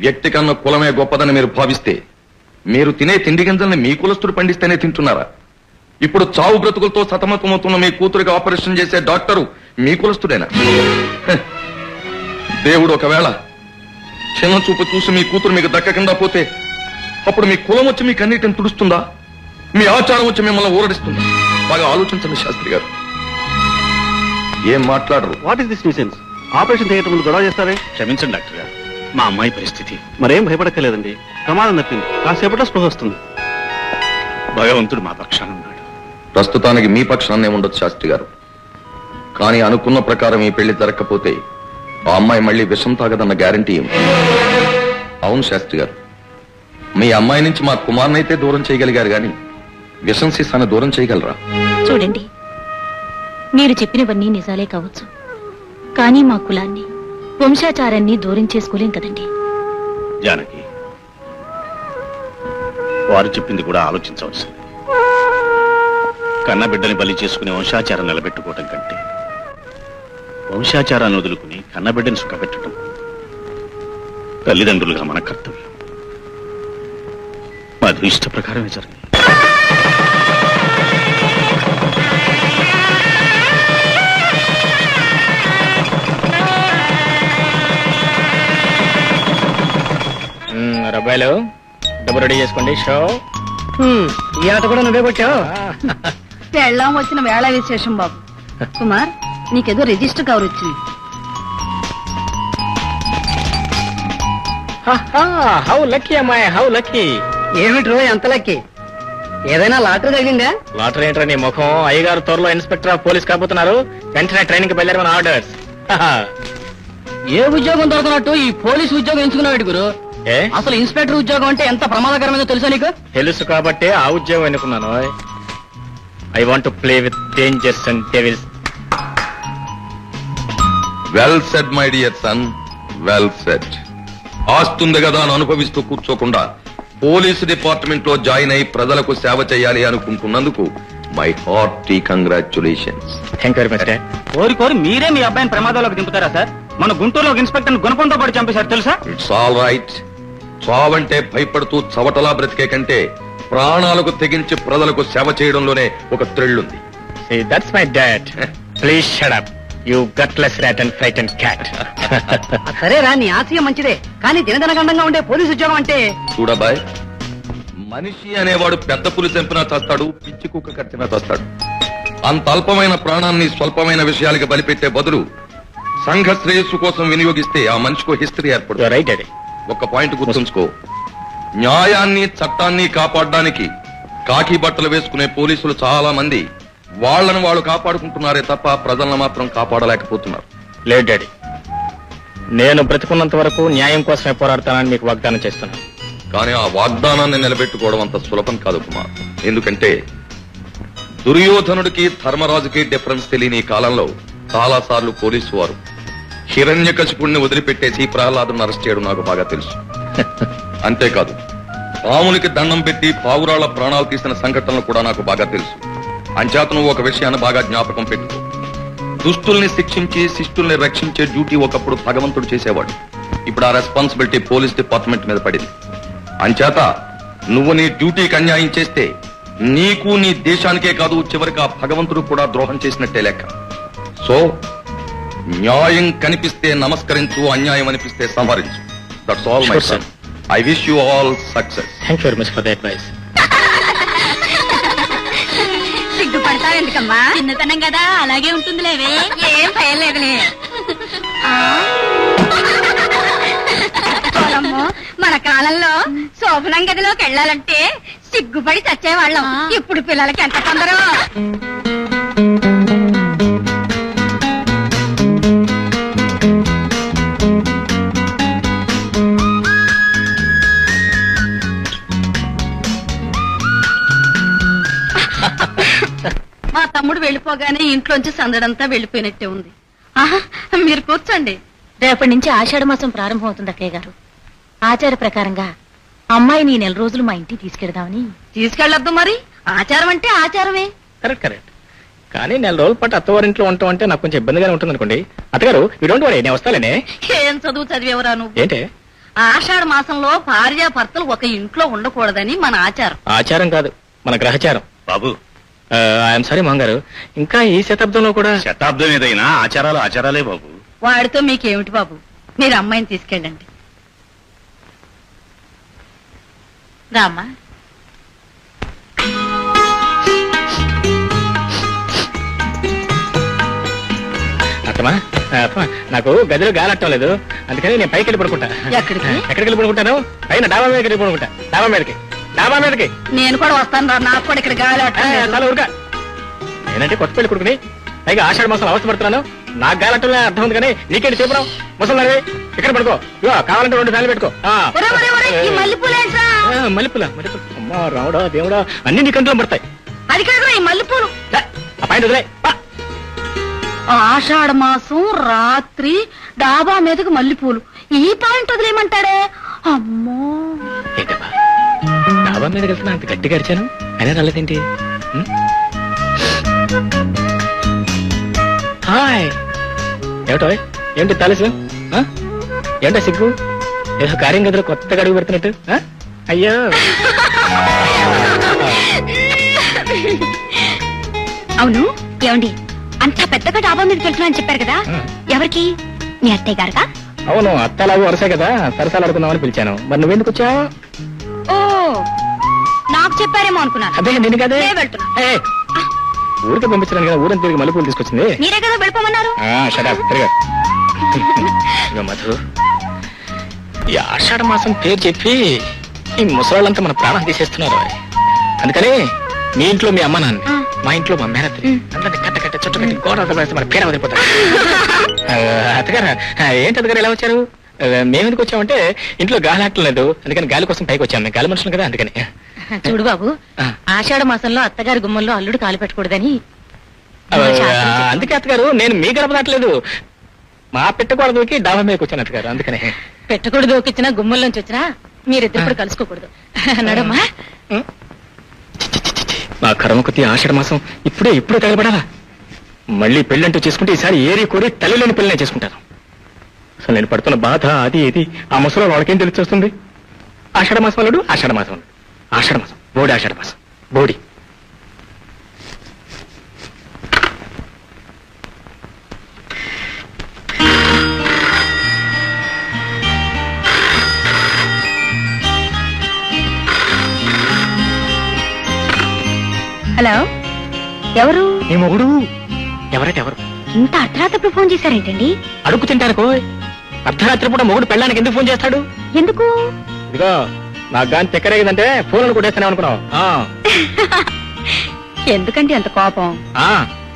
వ్యక్తి కన్నా కులమే గొప్పదని మీరు భావిస్తే మీరు తినే తిండి గింజల్ని మీ కులస్తుడు పండిస్తేనే తింటున్నారా? ఇప్పుడు చావు బ్రతుకులతో సతమతమవుతున్న మీ కూతురికి ఆపరేషన్ చేసే డాక్టరు మీ కులస్తుడేనా? దేవుడు ఒకవేళ చిన్న చూపు చూసి మీ కూతురు మీకు దక్కకుండా పోతే అప్పుడు మీ కులం వచ్చి మీ కన్నీటిని తుడుస్తుందా? మీ ఆచారం వచ్చి మిమ్మల్ని ఊరడిస్తుందా? బాగా ఆలోచించండి శాస్త్రి గారు. ఏం మాట్లాడరు? What is this nuisance? Operation theatre ముందు గొడవ చేస్తారే? క్షమించండి డాక్టర్ గారు, మా అమ్మాయి పరిస్థితి. మరేం భయపడక్కర్లేదండి, ప్రమాదం తప్పింది, కాసేపట్లో స్పృహ వస్తుంది. భగవంతుడు మా పక్షాన ఉన్నాడు. ప్రస్తుతానికి మీ పక్షాన్నే ఉండొచ్చు శాస్త్రి గారు. కానీ అనుకున్న ప్రకారం ఈ పెళ్లి జరగకపోతే ఆ అమ్మాయి మళ్ళీ విషం తాగదన్న గ్యారంటీ ఏమి? అవును శాస్త్రి గారు, మీ అమ్మాయి నుంచి మా కుమార్నైతే దూరం చేయగలిగారు గాని విషం సీసాన్ని దూరం చేయగలరా? చూడండి, మీరు చెప్పినవన్నీ నిజాలే కావచ్చు, కానీ మా కులాన్ని వంశాచారాన్ని దూరం చేసుకోలేం కదండి. జానకి, వారు చెప్పింది కూడా ఆలోచించవలసింది. కన్న బిడ్డని బలి చేసుకునే వంశాచారం నిలబెట్టుకోవటం కంటే వంశాచారాన్ని వదులుకుని కన్నబిడ్డని సుఖపెట్టడం తల్లిదండ్రులుగా మన కర్తవ్యం. మధు ఇష్ట ప్రకారమే జరిగింది. రబ్బాయిలు డబ్బు రెడీ చేసుకోండి. షో ఈ ఆట కూడా నువ్వే కొట్టావు. పెళ్ళాం వచ్చిన వేళ విశేషం బాబు. కుమార్, నీకేదో రిజిస్టర్ కవర్ వచ్చింది. హౌ లక్కీ అమ్మాయి, హౌ లక్కీ. ఏమిట్రో ఎంత లక్కి? ఏదైనా లాటరీ తగిలిందా? లాటరీ ఏంట్రా నీ ముఖం? అయ్యగారు త్వరలో ఇన్స్పెక్టర్ ఆఫ్ పోలీస్ కాబోతున్నారు. వెంటనే ట్రైనింగ్ బయలుదేరమని ఆర్డర్స్. ఏ ఉద్యోగం దొరకనట్టు ఈ పోలీసు ఉద్యోగం ఎంచుకున్నాడు గురు. ఏ అసలు ఇన్స్పెక్టర్ ఉద్యోగం అంటే ఎంత ప్రమాదకరమైందో తెలుసా నీకు? తెలుసు కాబట్టి ఆ ఉద్యోగం ఎన్నుకున్నాను. I want to play with dangers and devils. Well said my dear son, well said. ఆస్తుంది కదా అని అనుభవిస్తూ కూర్చోకుండా పోలీసు డిపార్ట్మెంట్ లో జాయిన్ అయి ప్రజలకు సేవ చేయాలి అనుకుంటున్నందుకు my hearty congratulations. Thank you very much. కోరి మీరే మీ అబ్బాయిని ప్రమాదంలోకి దింపుతారా సార్? మన గుంటూరులో ఇన్స్పెక్టర్ గుణపంతో పాటు చంపేశారు తెలుసా? It's all right. చావంటే భయపడుతూ చవటలా బ్రతికే కంటే ప్రాణాలకు తెగించి ప్రజలకు సేవ చేయడంలోనే ఒక థ్రిల్ ఉంది. That's my dad. Please shut up you gutless rat and frightened cat. సరేరా, నీ ఆశయం మంచిదే, కానీ దినదనగండంగా ఉండే పోలీసు ఉద్యోగం అంటే. చూడబాయ్, మనిషి అనేవాడు పెద్ద పులి చంపినా చస్తాడు, పిచ్చి కుక్క కట్టినా చస్తాడు. అంత అల్పమైన ప్రాణాన్ని స్వల్పమైన విషయాలకి బలిపెట్టే బదులు సంఘ శ్రేయస్సు కోసం వినియోగిస్తే ఆ మనిషికి హిస్టరీ ఏర్పడుతుంది. Right daddy. ఒక పాయింట్ గుర్తుంచుకో, న్యాయాన్ని చట్టాన్ని కాపాడడానికి కాకి బట్టలు వేసుకునే పోలీసులు చాలా మంది వాళ్ళను వాళ్ళు కాపాడుకుంటున్నారే తప్ప ప్రజలను మాత్రం కాపాడలేకపోతున్నారు. లేదు డాడీ, నేను బ్రతికున్నంత వరకు న్యాయం కోసమే పోరాడతానని మీకు వాగ్దానం చేస్తున్నాను. కానీ ఆ వాగ్దానాన్ని నిలబెట్టుకోవడం అంత సులభం కాదు కుమార్. ఎందుకంటే దుర్యోధనుడికి ధర్మరాజుకి డిఫరెన్స్ తెలియని ఈ కాలంలో చాలా సార్లు పోలీసు వారు హిరణ్యకశిపుణ్ణి వదిలిపెట్టేసి ప్రహ్లాదుని అరెస్ట్ చేయడం నాకు బాగా తెలుసు. అంతేకాదు, పాములకి దండం పెట్టి పావురాళ్ల ప్రాణాలు తీసిన సంఘటనలు కూడా నాకు బాగా తెలుసు. అంచేత నువ్వు ఒక విషయాన్ని బాగా జ్ఞాపకం పెట్టుకో. దుష్టుల్ని శిక్షించి శిష్టుల్ని రక్షించే డ్యూటీ ఒకప్పుడు భగవంతుడు చేసేవాడు. ఇప్పుడు ఆ రెస్పాన్సిబిలిటీ పోలీస్ డిపార్ట్మెంట్ మీద పడింది. అంచేత నువ్వు నీ డ్యూటీకి అన్యాయం చేస్తే నీకు నీ దేశానికే కాదు చివరికి ఆ భగవంతుడు కూడా ద్రోహం చేసినట్టే లెక్క. సో న్యాయం కనిపిస్తే నమస్కరించు, అన్యాయం అనిపిస్తే సంహరించు. That's all my son. I wish you all success. Thank you very much for the advice. సిగ్గుపడతా ఎందుకమ్మా? చిన్నతనం కదా, అలాగే ఉంటుందిలేవే. ఏం భయం లేదులే. మన కాలంలో శోభనం గదిలోకి వెళ్ళాలంటే సిగ్గుపడి చచ్చేవాళ్ళం. ఇప్పుడు పిల్లలకి ఎంత తొందర. వెళ్ళిపోగానే ఇంట్లోంచి సందడంతా వెళ్ళిపోయినట్టే ఉంది. ఆహా, మీరు కూర్చోండి. రేపటి నుంచి ఆషాఢ మాసం ప్రారంభం అవుతుంది అక్కయ్య గారు. ఆచార ప్రకారంగా అమ్మాయిని 4 రోజులు మా ఇంటికి తీసుకెడదామని. తీసుకెళ్లొద్దు మరి, ఆచారం అంటే ఆచారమే. Correct correct. కానీ 4 రోజుల పాటు అత్తవారింట్లో ఉంటాం అంటే నాకు కొంచెం ఇబ్బందిగానే ఉంటుంది అనుకోండి. అత్తగారు యూ డోంట్ వరీ, నేను వస్తాలేనే. ఏం చదువు చదివేవరా నువ్వు? ఏంటే? ఆషాఢ మాసంలో భార్యాభర్తలు ఒక ఇంట్లో ఉండకూడదని మన ఆచారం. ఆచారం కాదు, మన గ్రహచారం. బాబు, ఐఎమ్ సారీ మాంగారు, ఇంకా ఈ శతాబ్దంలో కూడా శతాబ్దం ఏదైనా ఆచారాలు ఆచారాలే బాబు. వాడితో మీకేమిటి బాబు, మీరు అమ్మాయిని తీసుకెళ్ళండి. రామ్మా. అత్తమా నాకు గదిలో గాలట్టం లేదు, అందుకని నేను పైకి వెళ్ళి పడుకుంటా. ఎక్కడికి? ఎక్కడికి వెళ్ళి పడుకుంటాను? పైన డాబా మీదకి వెళ్ళి పడుకుంటా. డాబా మీదకి నేను కూడా వస్తాను రా, నాకు కూడా ఇక్కడ గాలి చాలా ఊరుగా. నేనంటే కొత్త పెళ్లి కొడుకుని, పైగా ఆషాఢ మాసం అవస్థ పడుతున్నాను. నాకు గాలట్టం అర్థం ఉంది కానీ నీకేంటి చెప్పడం? ముసలి ఇక్కడ పడుకో, ఇగో కావాలంటే 2 సార్లు పెట్టుకో. మల్లెపూల అమ్మా రావడా దేవుడా, అన్ని నీ కంట్లో పడతాయి. అది కాదు ఈ మల్లెపూలు. ఆ పైన వదిలే. ఆషాఢ మాసం రాత్రి డాబా మీదకి మల్లెపూలు, ఈ పాయింట్ వదిలేయమంటాడే. అమ్మో, ఏంటబ్బా డాబా మీద వెళ్తున్నా అంత గట్టిగా అరిచాను, అయినా రాలేదేంటి? హాయ్, ఏమిటో ఏంటి తాలూసు? ఏంటో సిగ్గు, ఏదో కార్యం గదిలో కొత్తగా అడుగు పెడుతున్నట్టు. అయ్యో అవును ఏమండి, అంత పెద్దగా డాబా మీదకి వెళ్తున్నా అని చెప్పారు కదా, ఎవరికి? మీ అత్తయ్య గారుగా? అవును, అత్తలాగు వరుసే కదా, సరసాలు ఆడుకుందామని పిలిచాను. మరి నువ్వెందుకు వచ్చావు? ఓ, నాకు చెప్పారేమో అనుకున్నాను. అదే నేను కదే వెళ్తున్నా. ఊరికి పంపించాను కదా, ఊరంతా తిరిగి మల్లెపూలు తీసుకొచ్చింది. మీరే కదా వెళ్ళిపోమన్నారు. మధు, ఈ ఆషాఢ మాసం పేరు చెప్పి ఈ ముసలాళ్ళంతా మన ప్రాణం తీసేస్తున్నారు. అందుకని మీ ఇంట్లో మీ అమ్మ నాన్న, మా ఇంట్లో మా మేనత్రి అందరినీ కట్ట చుట్టూ కట్టి గోడ మన పేర వదిలిపోతారు. అత్తగారు ఏంటి అత్తగారు ఎలా వచ్చారు? మేమెందుకు వచ్చామంటే ఇంట్లో గాలి ఆటలేదు, అందుకని గాలి కోసం పైకి వచ్చాము. మేము గాలి మనుషులు కదా, అందుకని. చూడు బాబు, ఆషాఢ మాసంలో అత్తగారి గుమ్మంలో అల్లుడు కాలు పెట్టకూడదని. అందుకే అత్తగారు నేను మీ గడప దాటలేదు, మా పెట్టకూడదుకి డాబా మీదకి వచ్చాను అత్తగారు, అందుకని. పెట్టకూడదు వచ్చినా గుమ్మంలోంచి వచ్చినా మీరిద్దరు కూడా కలుసుకోకూడదు. నడమ్మా. మా కర్మకొత్తి ఆషాఢ మాసం ఇప్పుడే తగలబడాలా? మళ్ళీ పెళ్ళంటూ చేసుకుంటే ఈసారి ఏరి కోరి తల్లిలోని పెళ్ళనే చేసుకుంటాను. అసలు నేను పడుతున్న బాధ అది ఇది ఆ ముసలో వాళ్ళకేం తెలిసి ఆషాఢ మాసం అల్లుడు, ఆషాఢ మాసం బోడి, ఆషాఢ మాసం బోడి. హలో, ఎవరు? నీ మొగుడు. ఎవరైతే ఎవరు? ఇంత అర్ధరాత్రి ఫోన్ చేశారేంటండి? అడుగు తింటానుకో. అర్ధరాత్రి పూట మొగుడు పెళ్ళానికి ఎందుకు ఫోన్ చేస్తాడు? ఎందుకు? ఇదిగో నాకు గాని తెక్కరేగిందంటే ఫోన్లు కొట్టేస్తానే అనుకున్నావు. ఎందుకండి అంత కోపం?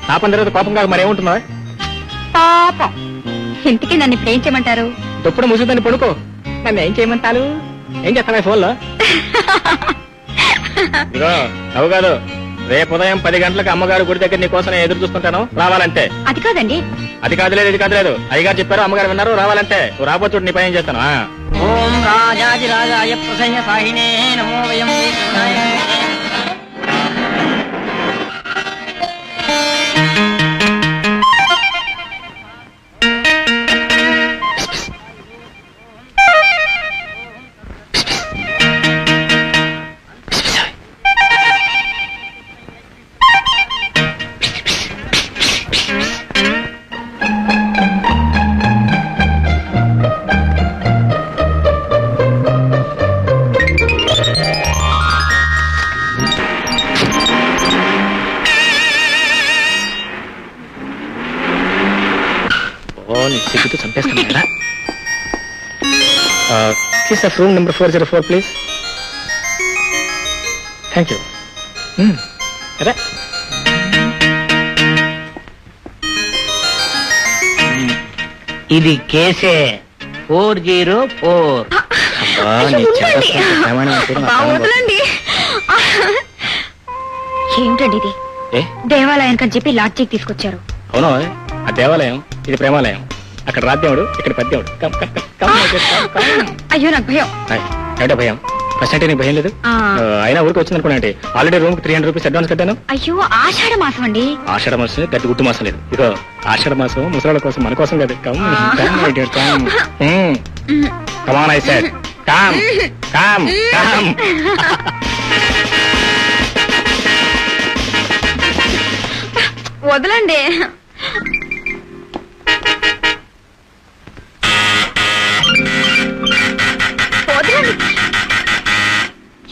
పాపం తర్వాత కోపం కాక మరేముంటుందా? పాపం. ఇంటికి నన్ను ఇప్పుడు ఏం చేయమంటారు? తప్పుడు ముసుగుదని పడుకో. నన్ను ఏం చేయమంటారు? ఏం చేస్తాను ఫోన్లో? ఇదిగో నవ్వు కాదు, రేపు ఉదయం 10 గంటలకు అమ్మగారు గుడి దగ్గర నీ కోసం ఎదురు చూస్తుంటాను, రావాలంటే. అది కాదండి. అది కాదులేదు, ఇది కాదులేదు. అయ్యగారు చెప్పారు, అమ్మగారు విన్నారు, రావాలంటే. నువ్వు రాబోతు నీ పని ఏం చేస్తాను. ఓం రాజాజిరాజాయ ప్రసన్న సాహినే నమో వయం. సిగ్గుతో చంపేస్తాను కదా. Please have room number 404, please. Thank you. అరే ఇది కేసే 404. వదలండి. ఏంటండి ఇది? ఏ దేవాలయానికి అని చెప్పి లాడ్జికి తీసుకొచ్చారు. అవునా? ఆ దేవాలయం ఇది ప్రేమాలయం. అక్కడ రాజ్యముడు, ఇక్కడ పద్యముడు. Come, come, come, come, come, come. అయ్యో నాకు భయం. ఏమిటో భయం? ఫస్ట్ అంటే నీకు భయం లేదు? ఆ. అయినా ఊరికి వచ్చింది అనుకోండి. ఆల్రెడీ రూమ్ 300 రూపీస్ అడ్వాన్స్ కట్టాను. అయ్యో ఆషాఢ మాసం అండి. ఆషాఢ మాసం గట్టి గుట్టు మాసం లేదు. ఇగో ఆషాఢ మాసం ముసలాళ్ళ కోసం, మన కోసం కాదు. Come come on I said come come come. వదలండి.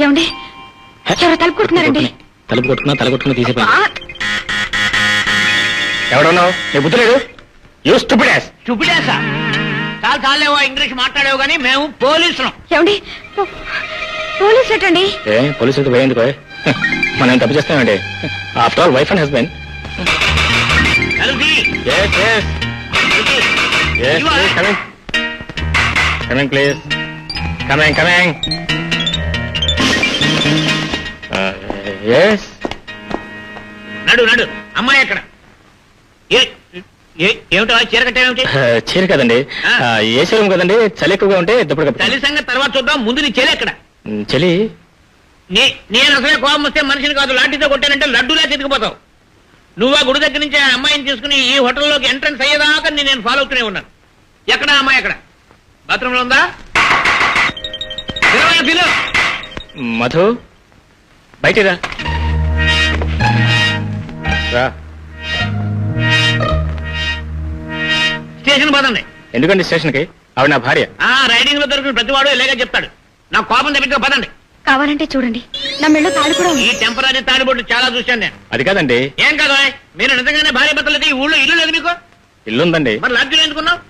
ఏమండి ఎవరో తలుపు కొడుతున్నారండి. తలుపు కొట్టుకున్నా తీసేపోయి. ఎవడున్నావు? నీ బుద్ధి లేదు? You stupid. చూపిడేసా చాలు చాలేవో ఇంగ్లీష్ మాట్లాడేవు కానీ మేము పోలీసులం. ఏమండి పోలీసు ఏంటండి? ఏ పోలీసులతో భయం ఎందుకు? మనం తప్పు చేస్తామండి. After all wife and husband. Coming please. Coming. నడు అమ్మాయి ఎక్కడ? ఏమిటో చీర కట్టేమిటి? చీర కదండి, ఏసీ రూమ్ కదండి, చలి ఎక్కువగా ఉంటే దుప్పటి కప్పు. చలి సంగతి తర్వాత చూద్దాం, ముందు నీ చెలి ఎక్కడ? చలి నేను అసలే కోపం వస్తే మనిషిని కాదు లాఠీతో కొట్టానంటే లడ్డూలే తిరిగిపోతావు. నువ్వు ఆ గుడి దగ్గర నుంచి ఆ అమ్మాయిని తీసుకుని ఈ హోటల్లోకి ఎంట్రన్స్ అయ్యేదాకా నేను ఫాలో అవుతూనే ఉన్నాను. ఎక్కడ అమ్మాయి ఎక్కడ? బాత్రూంలో ఉందా? పిలు. మధు బయటరా. స్టేషన్ పదండి. ఎందుకండి స్టేషన్కి? ఆవిడ నా భార్య. రైడింగ్ లో దొరికిన ప్రతివాడు ఇలాగే చెప్తాడు. నా కోపం తప్పించుకో పదండి. కావాలంటే చూడండి, నా మెళ్ళో తాడు కూడా ఉంది. ఈ టెంపరీ తాడిబొట్టు చాలా చూశాను నేను. అది కాదండి. ఏం కాదు, మీరు నిజంగానే భార్య భర్తలకి ఈ ఊళ్ళో ఇల్లు లేదు మీకు? ఇల్లుందండి. మరి లాడ్జీలో ఎందుకున్నావు?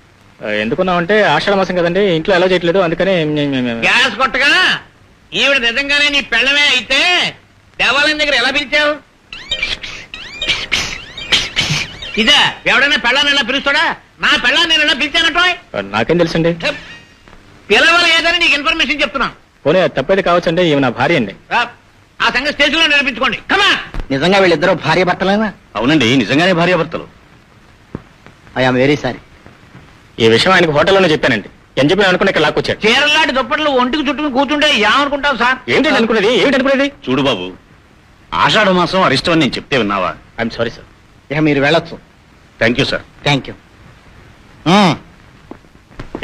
ఎందుకున్నామంటే ఆషాఢ మాసం కదండి, ఇంట్లో ఎలా చేయట్లేదు, అందుకని. గ్యాస్ కొట్టగా ఈవిడ నిజంగానే నీ పెళ్ళమే అయితే దేవాలయం దగ్గర ఎలా పిలిచావు? ఇదే ఎవడైనా పెళ్ళాన్ని ఎలా పిలుస్తాడా? నా పెళ్ళాన్ని నేను ఎలా పిలిచానటో నాకేం తెలుసండి. పిలవాలి ఏదని నీకు ఇన్ఫర్మేషన్ చెప్తున్నాను. పోనీ తప్పేది కావచ్చండి, ఈమె నా భార్య అండి. ఆ సంగతి స్టేషన్ లో నిరూపించుకోండి. కమా. నిజంగా వీళ్ళిద్దరూ భార్య భర్తలేనా? అవునండి, నిజంగానే భార్యాభర్తలు. I'm very sorry. ఈ విషయం ఆయనకు హోటల్లోనే చెప్పానండి. ఏం చెప్పిన అనుకుని ఇక్కడ లాక్కొచ్చాడు. చీరలాంటి దుప్పట్లు ఒంటికి చుట్టుకుని కూర్చుంటే ఏమనుకుంటావు సార్? ఏంటండి అనుకునేది? చూడు బాబు, ఆషాఢ మాసం అరిష్టం అని నేను చెప్తే విన్నావా? I'm sorry sir. ఇక మీరు వెళ్ళొచ్చు. Thank you sir. Thank you.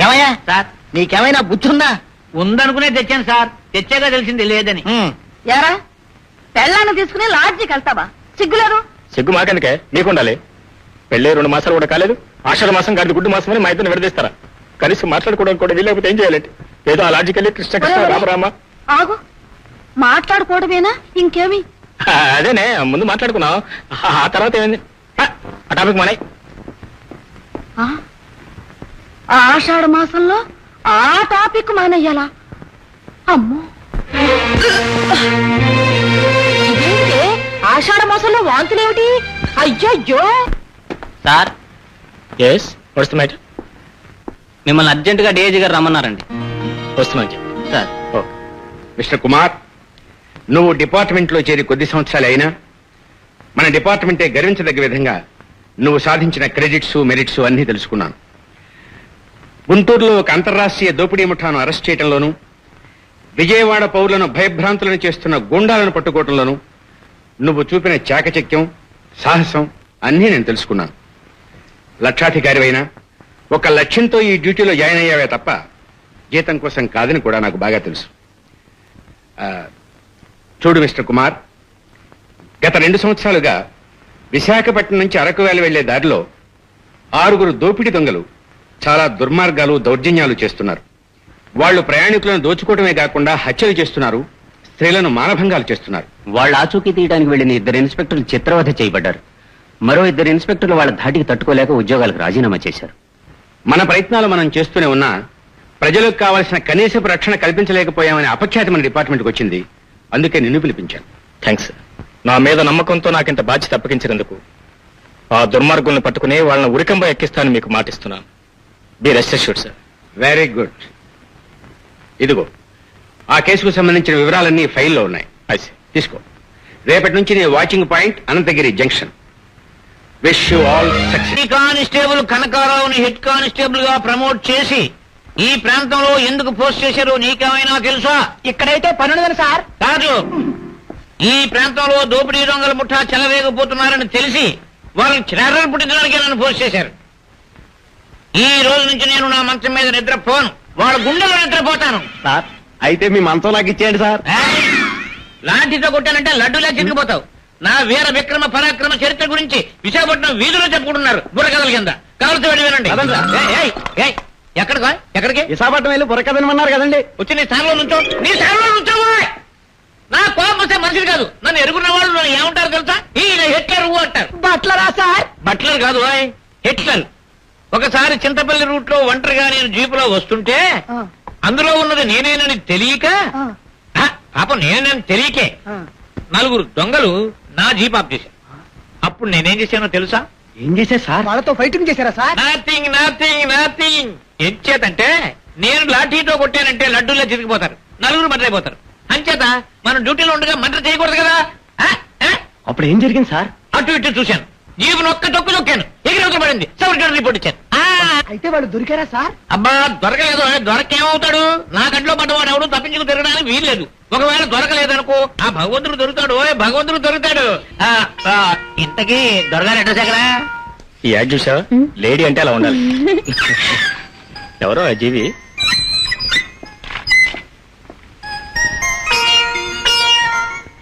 ఏమయ్యా సార్, నీకేమైనా బుద్ధుందా? ఉందనుకునే తెచ్చాను సార్. తెచ్చాక తెలిసింది లేదని. ఎరా పెళ్ళాన్ని తీసుకుని లాడ్జికి వెళ్తావా? సిగ్గులేదు? సిగ్గు మాకెందుకే, మీకుండాలి. పెళ్ళే 2 మాసాలు కూడా కాలేదు. ఆషాఢ మాసం గారి గుడ్డు మాసం అని మా ఇద్దరు విడదీస్తారా? కనీసం మాట్లాడుకోవడానికి కూడా వీలేకపోతే ఏం చేయాలంటే ఏదో ఆ లాడ్జికి వెళ్ళి కృష్ణ రామరామ. ఆగు, మాట్లాడుకోవడమేనా ఇంకేమి? అదేనే ముందు మాట్లాడుకున్నాం, ఆ తర్వాత ఏమైంది? ఆ టాపిక్ మనై. ఆషాఢ మాసంలో ఆ టాపిక్ మానయ్యాలా? అమ్మో, ఇదేంటి ఆషాఢ మాసంలో వాంతులేమిటి? అయ్యయ్యో. Sir, yes what's the matter? మిమ్మల్ని అర్జెంట్ గా డేజీ గారు రమ్మన్నారండి. వస్తున్నాను సార్. మిస్టర్ కుమార్, నువ్వు డిపార్ట్మెంట్ లో చేరి కొద్ది సంవత్సరాలు అయినా మన డిపార్ట్మెంటే గర్వించదగ్గ విధంగా నువ్వు సాధించిన క్రెడిట్స్ మెరిట్స్ అన్నీ తెలుసుకున్నాను. గుంటూరులో ఒక అంతర్రాష్ట్రీయ దోపిడీ ముఠాను అరెస్ట్ చేయడంలోనూ, విజయవాడ పౌరులను భయభ్రాంతులను చేస్తున్న గూండాలను పట్టుకోవడంలోనూ నువ్వు చూపిన చాకచక్యం, సాహసం అన్నీ నేను తెలుసుకున్నాను. లక్షాధికారివైనా ఒక లక్ష్యంతో ఈ డ్యూటీలో జాయిన్ అయ్యావే తప్ప జీతం కోసం కాదని కూడా నాకు బాగా తెలుసు. చూడు మిస్టర్ కుమార్, గత 2 సంవత్సరాలుగా విశాఖపట్నం నుంచి అరకు వ్యాలీ వెళ్లే దారిలో 6 దోపిడీ దొంగలు చాలా దుర్మార్గాలు, దౌర్జన్యాలు చేస్తున్నారు. వాళ్ళు ప్రయాణికులను దోచుకోవడమే కాకుండా హత్యలు చేస్తున్నారు, స్త్రీలను మానభంగాలు చేస్తున్నారు. వాళ్ళ ఆచూకీ తీయడానికి వెళ్లిన 2 ఇన్స్పెక్టర్లు చిత్రవధ చేయబడ్డారు. మరో 2 ఇన్స్పెక్టర్లు వాళ్ళ ధాటికి తట్టుకోలేక ఉద్యోగాలకు రాజీనామా చేశారు. మన ప్రయత్నాలు మనం చేస్తూనే ఉన్నా ప్రజలకు కావాల్సిన కనీసపు రక్షణ కల్పించలేకపోయామనే అపఖ్యాతి మన డిపార్ట్మెంట్కి వచ్చింది. అందుకే నిన్ను పిలిపించాను. Thanks sir. నా మీద నమ్మకంతో నాకింత బాధ్యత అప్పగించినందుకు. ఆ దుర్మార్గుల్ని పట్టుకుని వాళ్ళని ఉరికంబ ఎక్కిస్తానని మీకు మాటిస్తున్నాను. Be rest assured sir. Very good. ఇదిగో ఆ కేసుకు సంబంధించిన వివరాలన్నీ ఫైల్లో ఉన్నాయి. తీసుకో. రేపటి నుంచి నీ watching point Anantagiri junction. Wish you all success. ఈ కానిస్టేబుల్ కనకారావుని హెడ్ కానిస్టేబుల్ గా ప్రమోట్ చేసి ఈ ప్రాంతంలో ఎందుకు పోస్ట్ చేశారో నీకేమైనా తెలుసా? ఇక్కడైతే పనుందని సార్. కాదు, ఈ ప్రాంతంలో దోపిడీ దొంగల ముఠా చెలవేగపోతున్నారని తెలిసి వాళ్ళని చిరారలు పుట్టించడానికి నన్ను పోస్ట్ చేశారు. ఈ రోజు నుంచి నేను నా మంచం మీద నిద్రపోను, వాళ్ళ గుండెలో నిద్రపోతాను. సార్ అయితే మీ మంచం నాకు ఇచ్చేయండి సార్. ఏయ్! లాఠీతో కొట్టానంటే లడ్డూలా చిరిగిపోతావు. నా వీర విక్రమ పరాక్రమ చరిత్ర గురించి విశాఖపట్నం వీధిలో చెప్పుకుంటున్నారు బుర్రకథల కింద. కావాల్సి వెళ్ళి వినండి. ఎక్కడికి? విశాఖపట్నం వెళ్ళి బుర్రకథనమన్నారు కదండి. వచ్చి నీ స్థానంలో నుంచో. నీ స్థానంలో నుంచోవా? నా కోపం వస్తే మనిషిని కాదు, నన్ను ఎరుగున్న వాళ్ళు నన్ను ఏమంటారు తెలుసా? ఈయన హిట్లర్ అంటారు. బట్లరా సార్? బట్లర్ కాదు ఓయ్, హిట్లర్. ఒకసారి చింతపల్లి రూట్ లో ఒంటరిగా నేను జీపులో వస్తుంటే అందులో ఉన్నది నేనేనని తెలియక, పాపం నేనేనని తెలియకే నలుగురు దొంగలు నా జీప్ ఆఫ్ చేశారు. అప్పుడు నేనేం చేశానో తెలుసా? ఏం చేశారు సార్? వాళ్ళతో ఫైటింగ్ చేశారా సార్? నథింగ్. ఎంచేతంటే నేను లాఠీతో కొట్టానంటే లడ్డూల్లో చిరిగిపోతారు, నలుగురు మర్రైపోతారు. అంచేత మనం డ్యూటీలో ఉండగా మర్డర్ చేయకూడదు కదా. అప్పుడు ఏం జరిగింది సార్? అటు ఇటు చూశాను, జీబును ఒక్క తొక్కు తొక్కాను, ఎగిరి పడింది, సబరిటోర్ రిపోర్ట్ ఇచ్చాను. అయితే వాళ్ళు దొరికారా సార్? అబ్బా దొరకలేదు. దొరకేమవుతాడు? నా కంట్లో పడ్డవాడు ఎవడు తప్పించుకు తిరగడానికి వీల్లేదు. ఒకవేళ దొరకలేదనుకో ఆ భగవంతుడు దొరుకుతాడు. భగవంతుడు దొరుకుతాడు. ఇంతకీ దొరగారు ఎట్టో దగ్గర ఈ యాడ్ చూసావా? లేడీ అంటే అలా ఉండాలి. ఎవరో ఆ జీవి?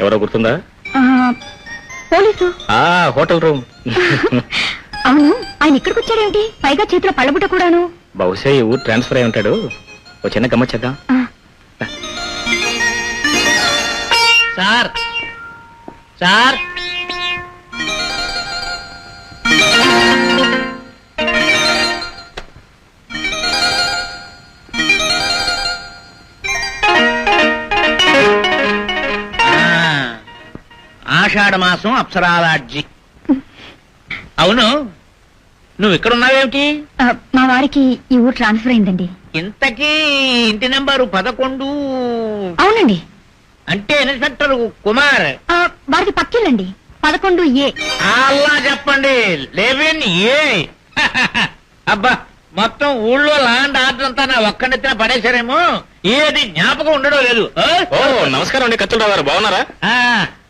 ఎవరో గుర్తుందా? పోలీసు. Hotel room. అవును, ఆయన ఇక్కడికి వచ్చాడేమిటి? పైగా చేతిలో పళ్ళబుట్ట కూడాను. బహుశా ఈ ఊరు ట్రాన్స్ఫర్ అయి ఉంటాడు. ఓ చిన్న గమ్మచ్చేద్దాం. సార్ సార్ ఆషాఢ మాసం అప్సరాలాడ్జి. అవును, నువ్వు ఇక్కడ ఉన్నావేమిటి? మా వారికి ఈ ఊరు ట్రాన్స్ఫర్ అయిందండి. ఇంతకీ ఇంటి నెంబరు 11. అవునండి. అంటే ఇన్స్పెక్టర్ కుమార్. వారికి పక్కిల్లండి, 11A. అల్లా చెప్పండి, 11A. అబ్బా, మొత్తం ఊళ్ళో ల్యాండ్ ఆర్డర్ అంతా నా ఒక్కడెత్తిన పడేశారేమో. ఏది జ్ఞాపకం ఉండడం లేదు. నమస్కారం అండి కత్తులరావు గారు, బాగున్నారా?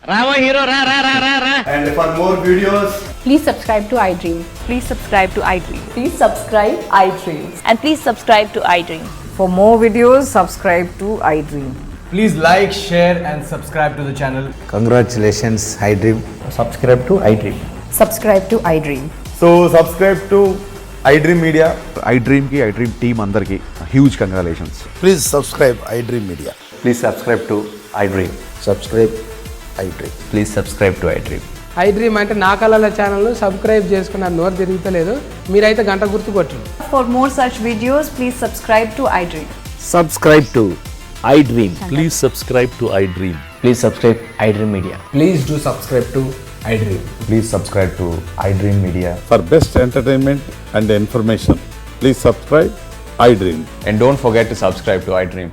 రావో హీరో, రా రా రా రా రా. And for more videos, please subscribe to iDream. Please subscribe to iDream. Please subscribe iDream. And please subscribe to iDream. For more videos, subscribe to iDream. please like, share and subscribe to the channel. Congratulations, iDream. Subscribe to iDream. Subscribe to iDream. So subscribe to iDream Media. iDream ki iDream team andarki huge congratulations. Please subscribe iDream Media. Please subscribe to iDream. Subscribe iDream. Please subscribe to iDream. iDream అంటే నా కళల channel subscribe చేసుకున్న నోరు తిరుగుతలేదు. మీరైతే గంట గుర్తు కొట్టండి. For more such videos, please subscribe to iDream. Subscribe to iDream. Please subscribe to iDream. Please subscribe iDream Media. Please do subscribe to iDream. Please subscribe to iDream Media. For best entertainment and information, please subscribe iDream. And don't forget to subscribe to iDream.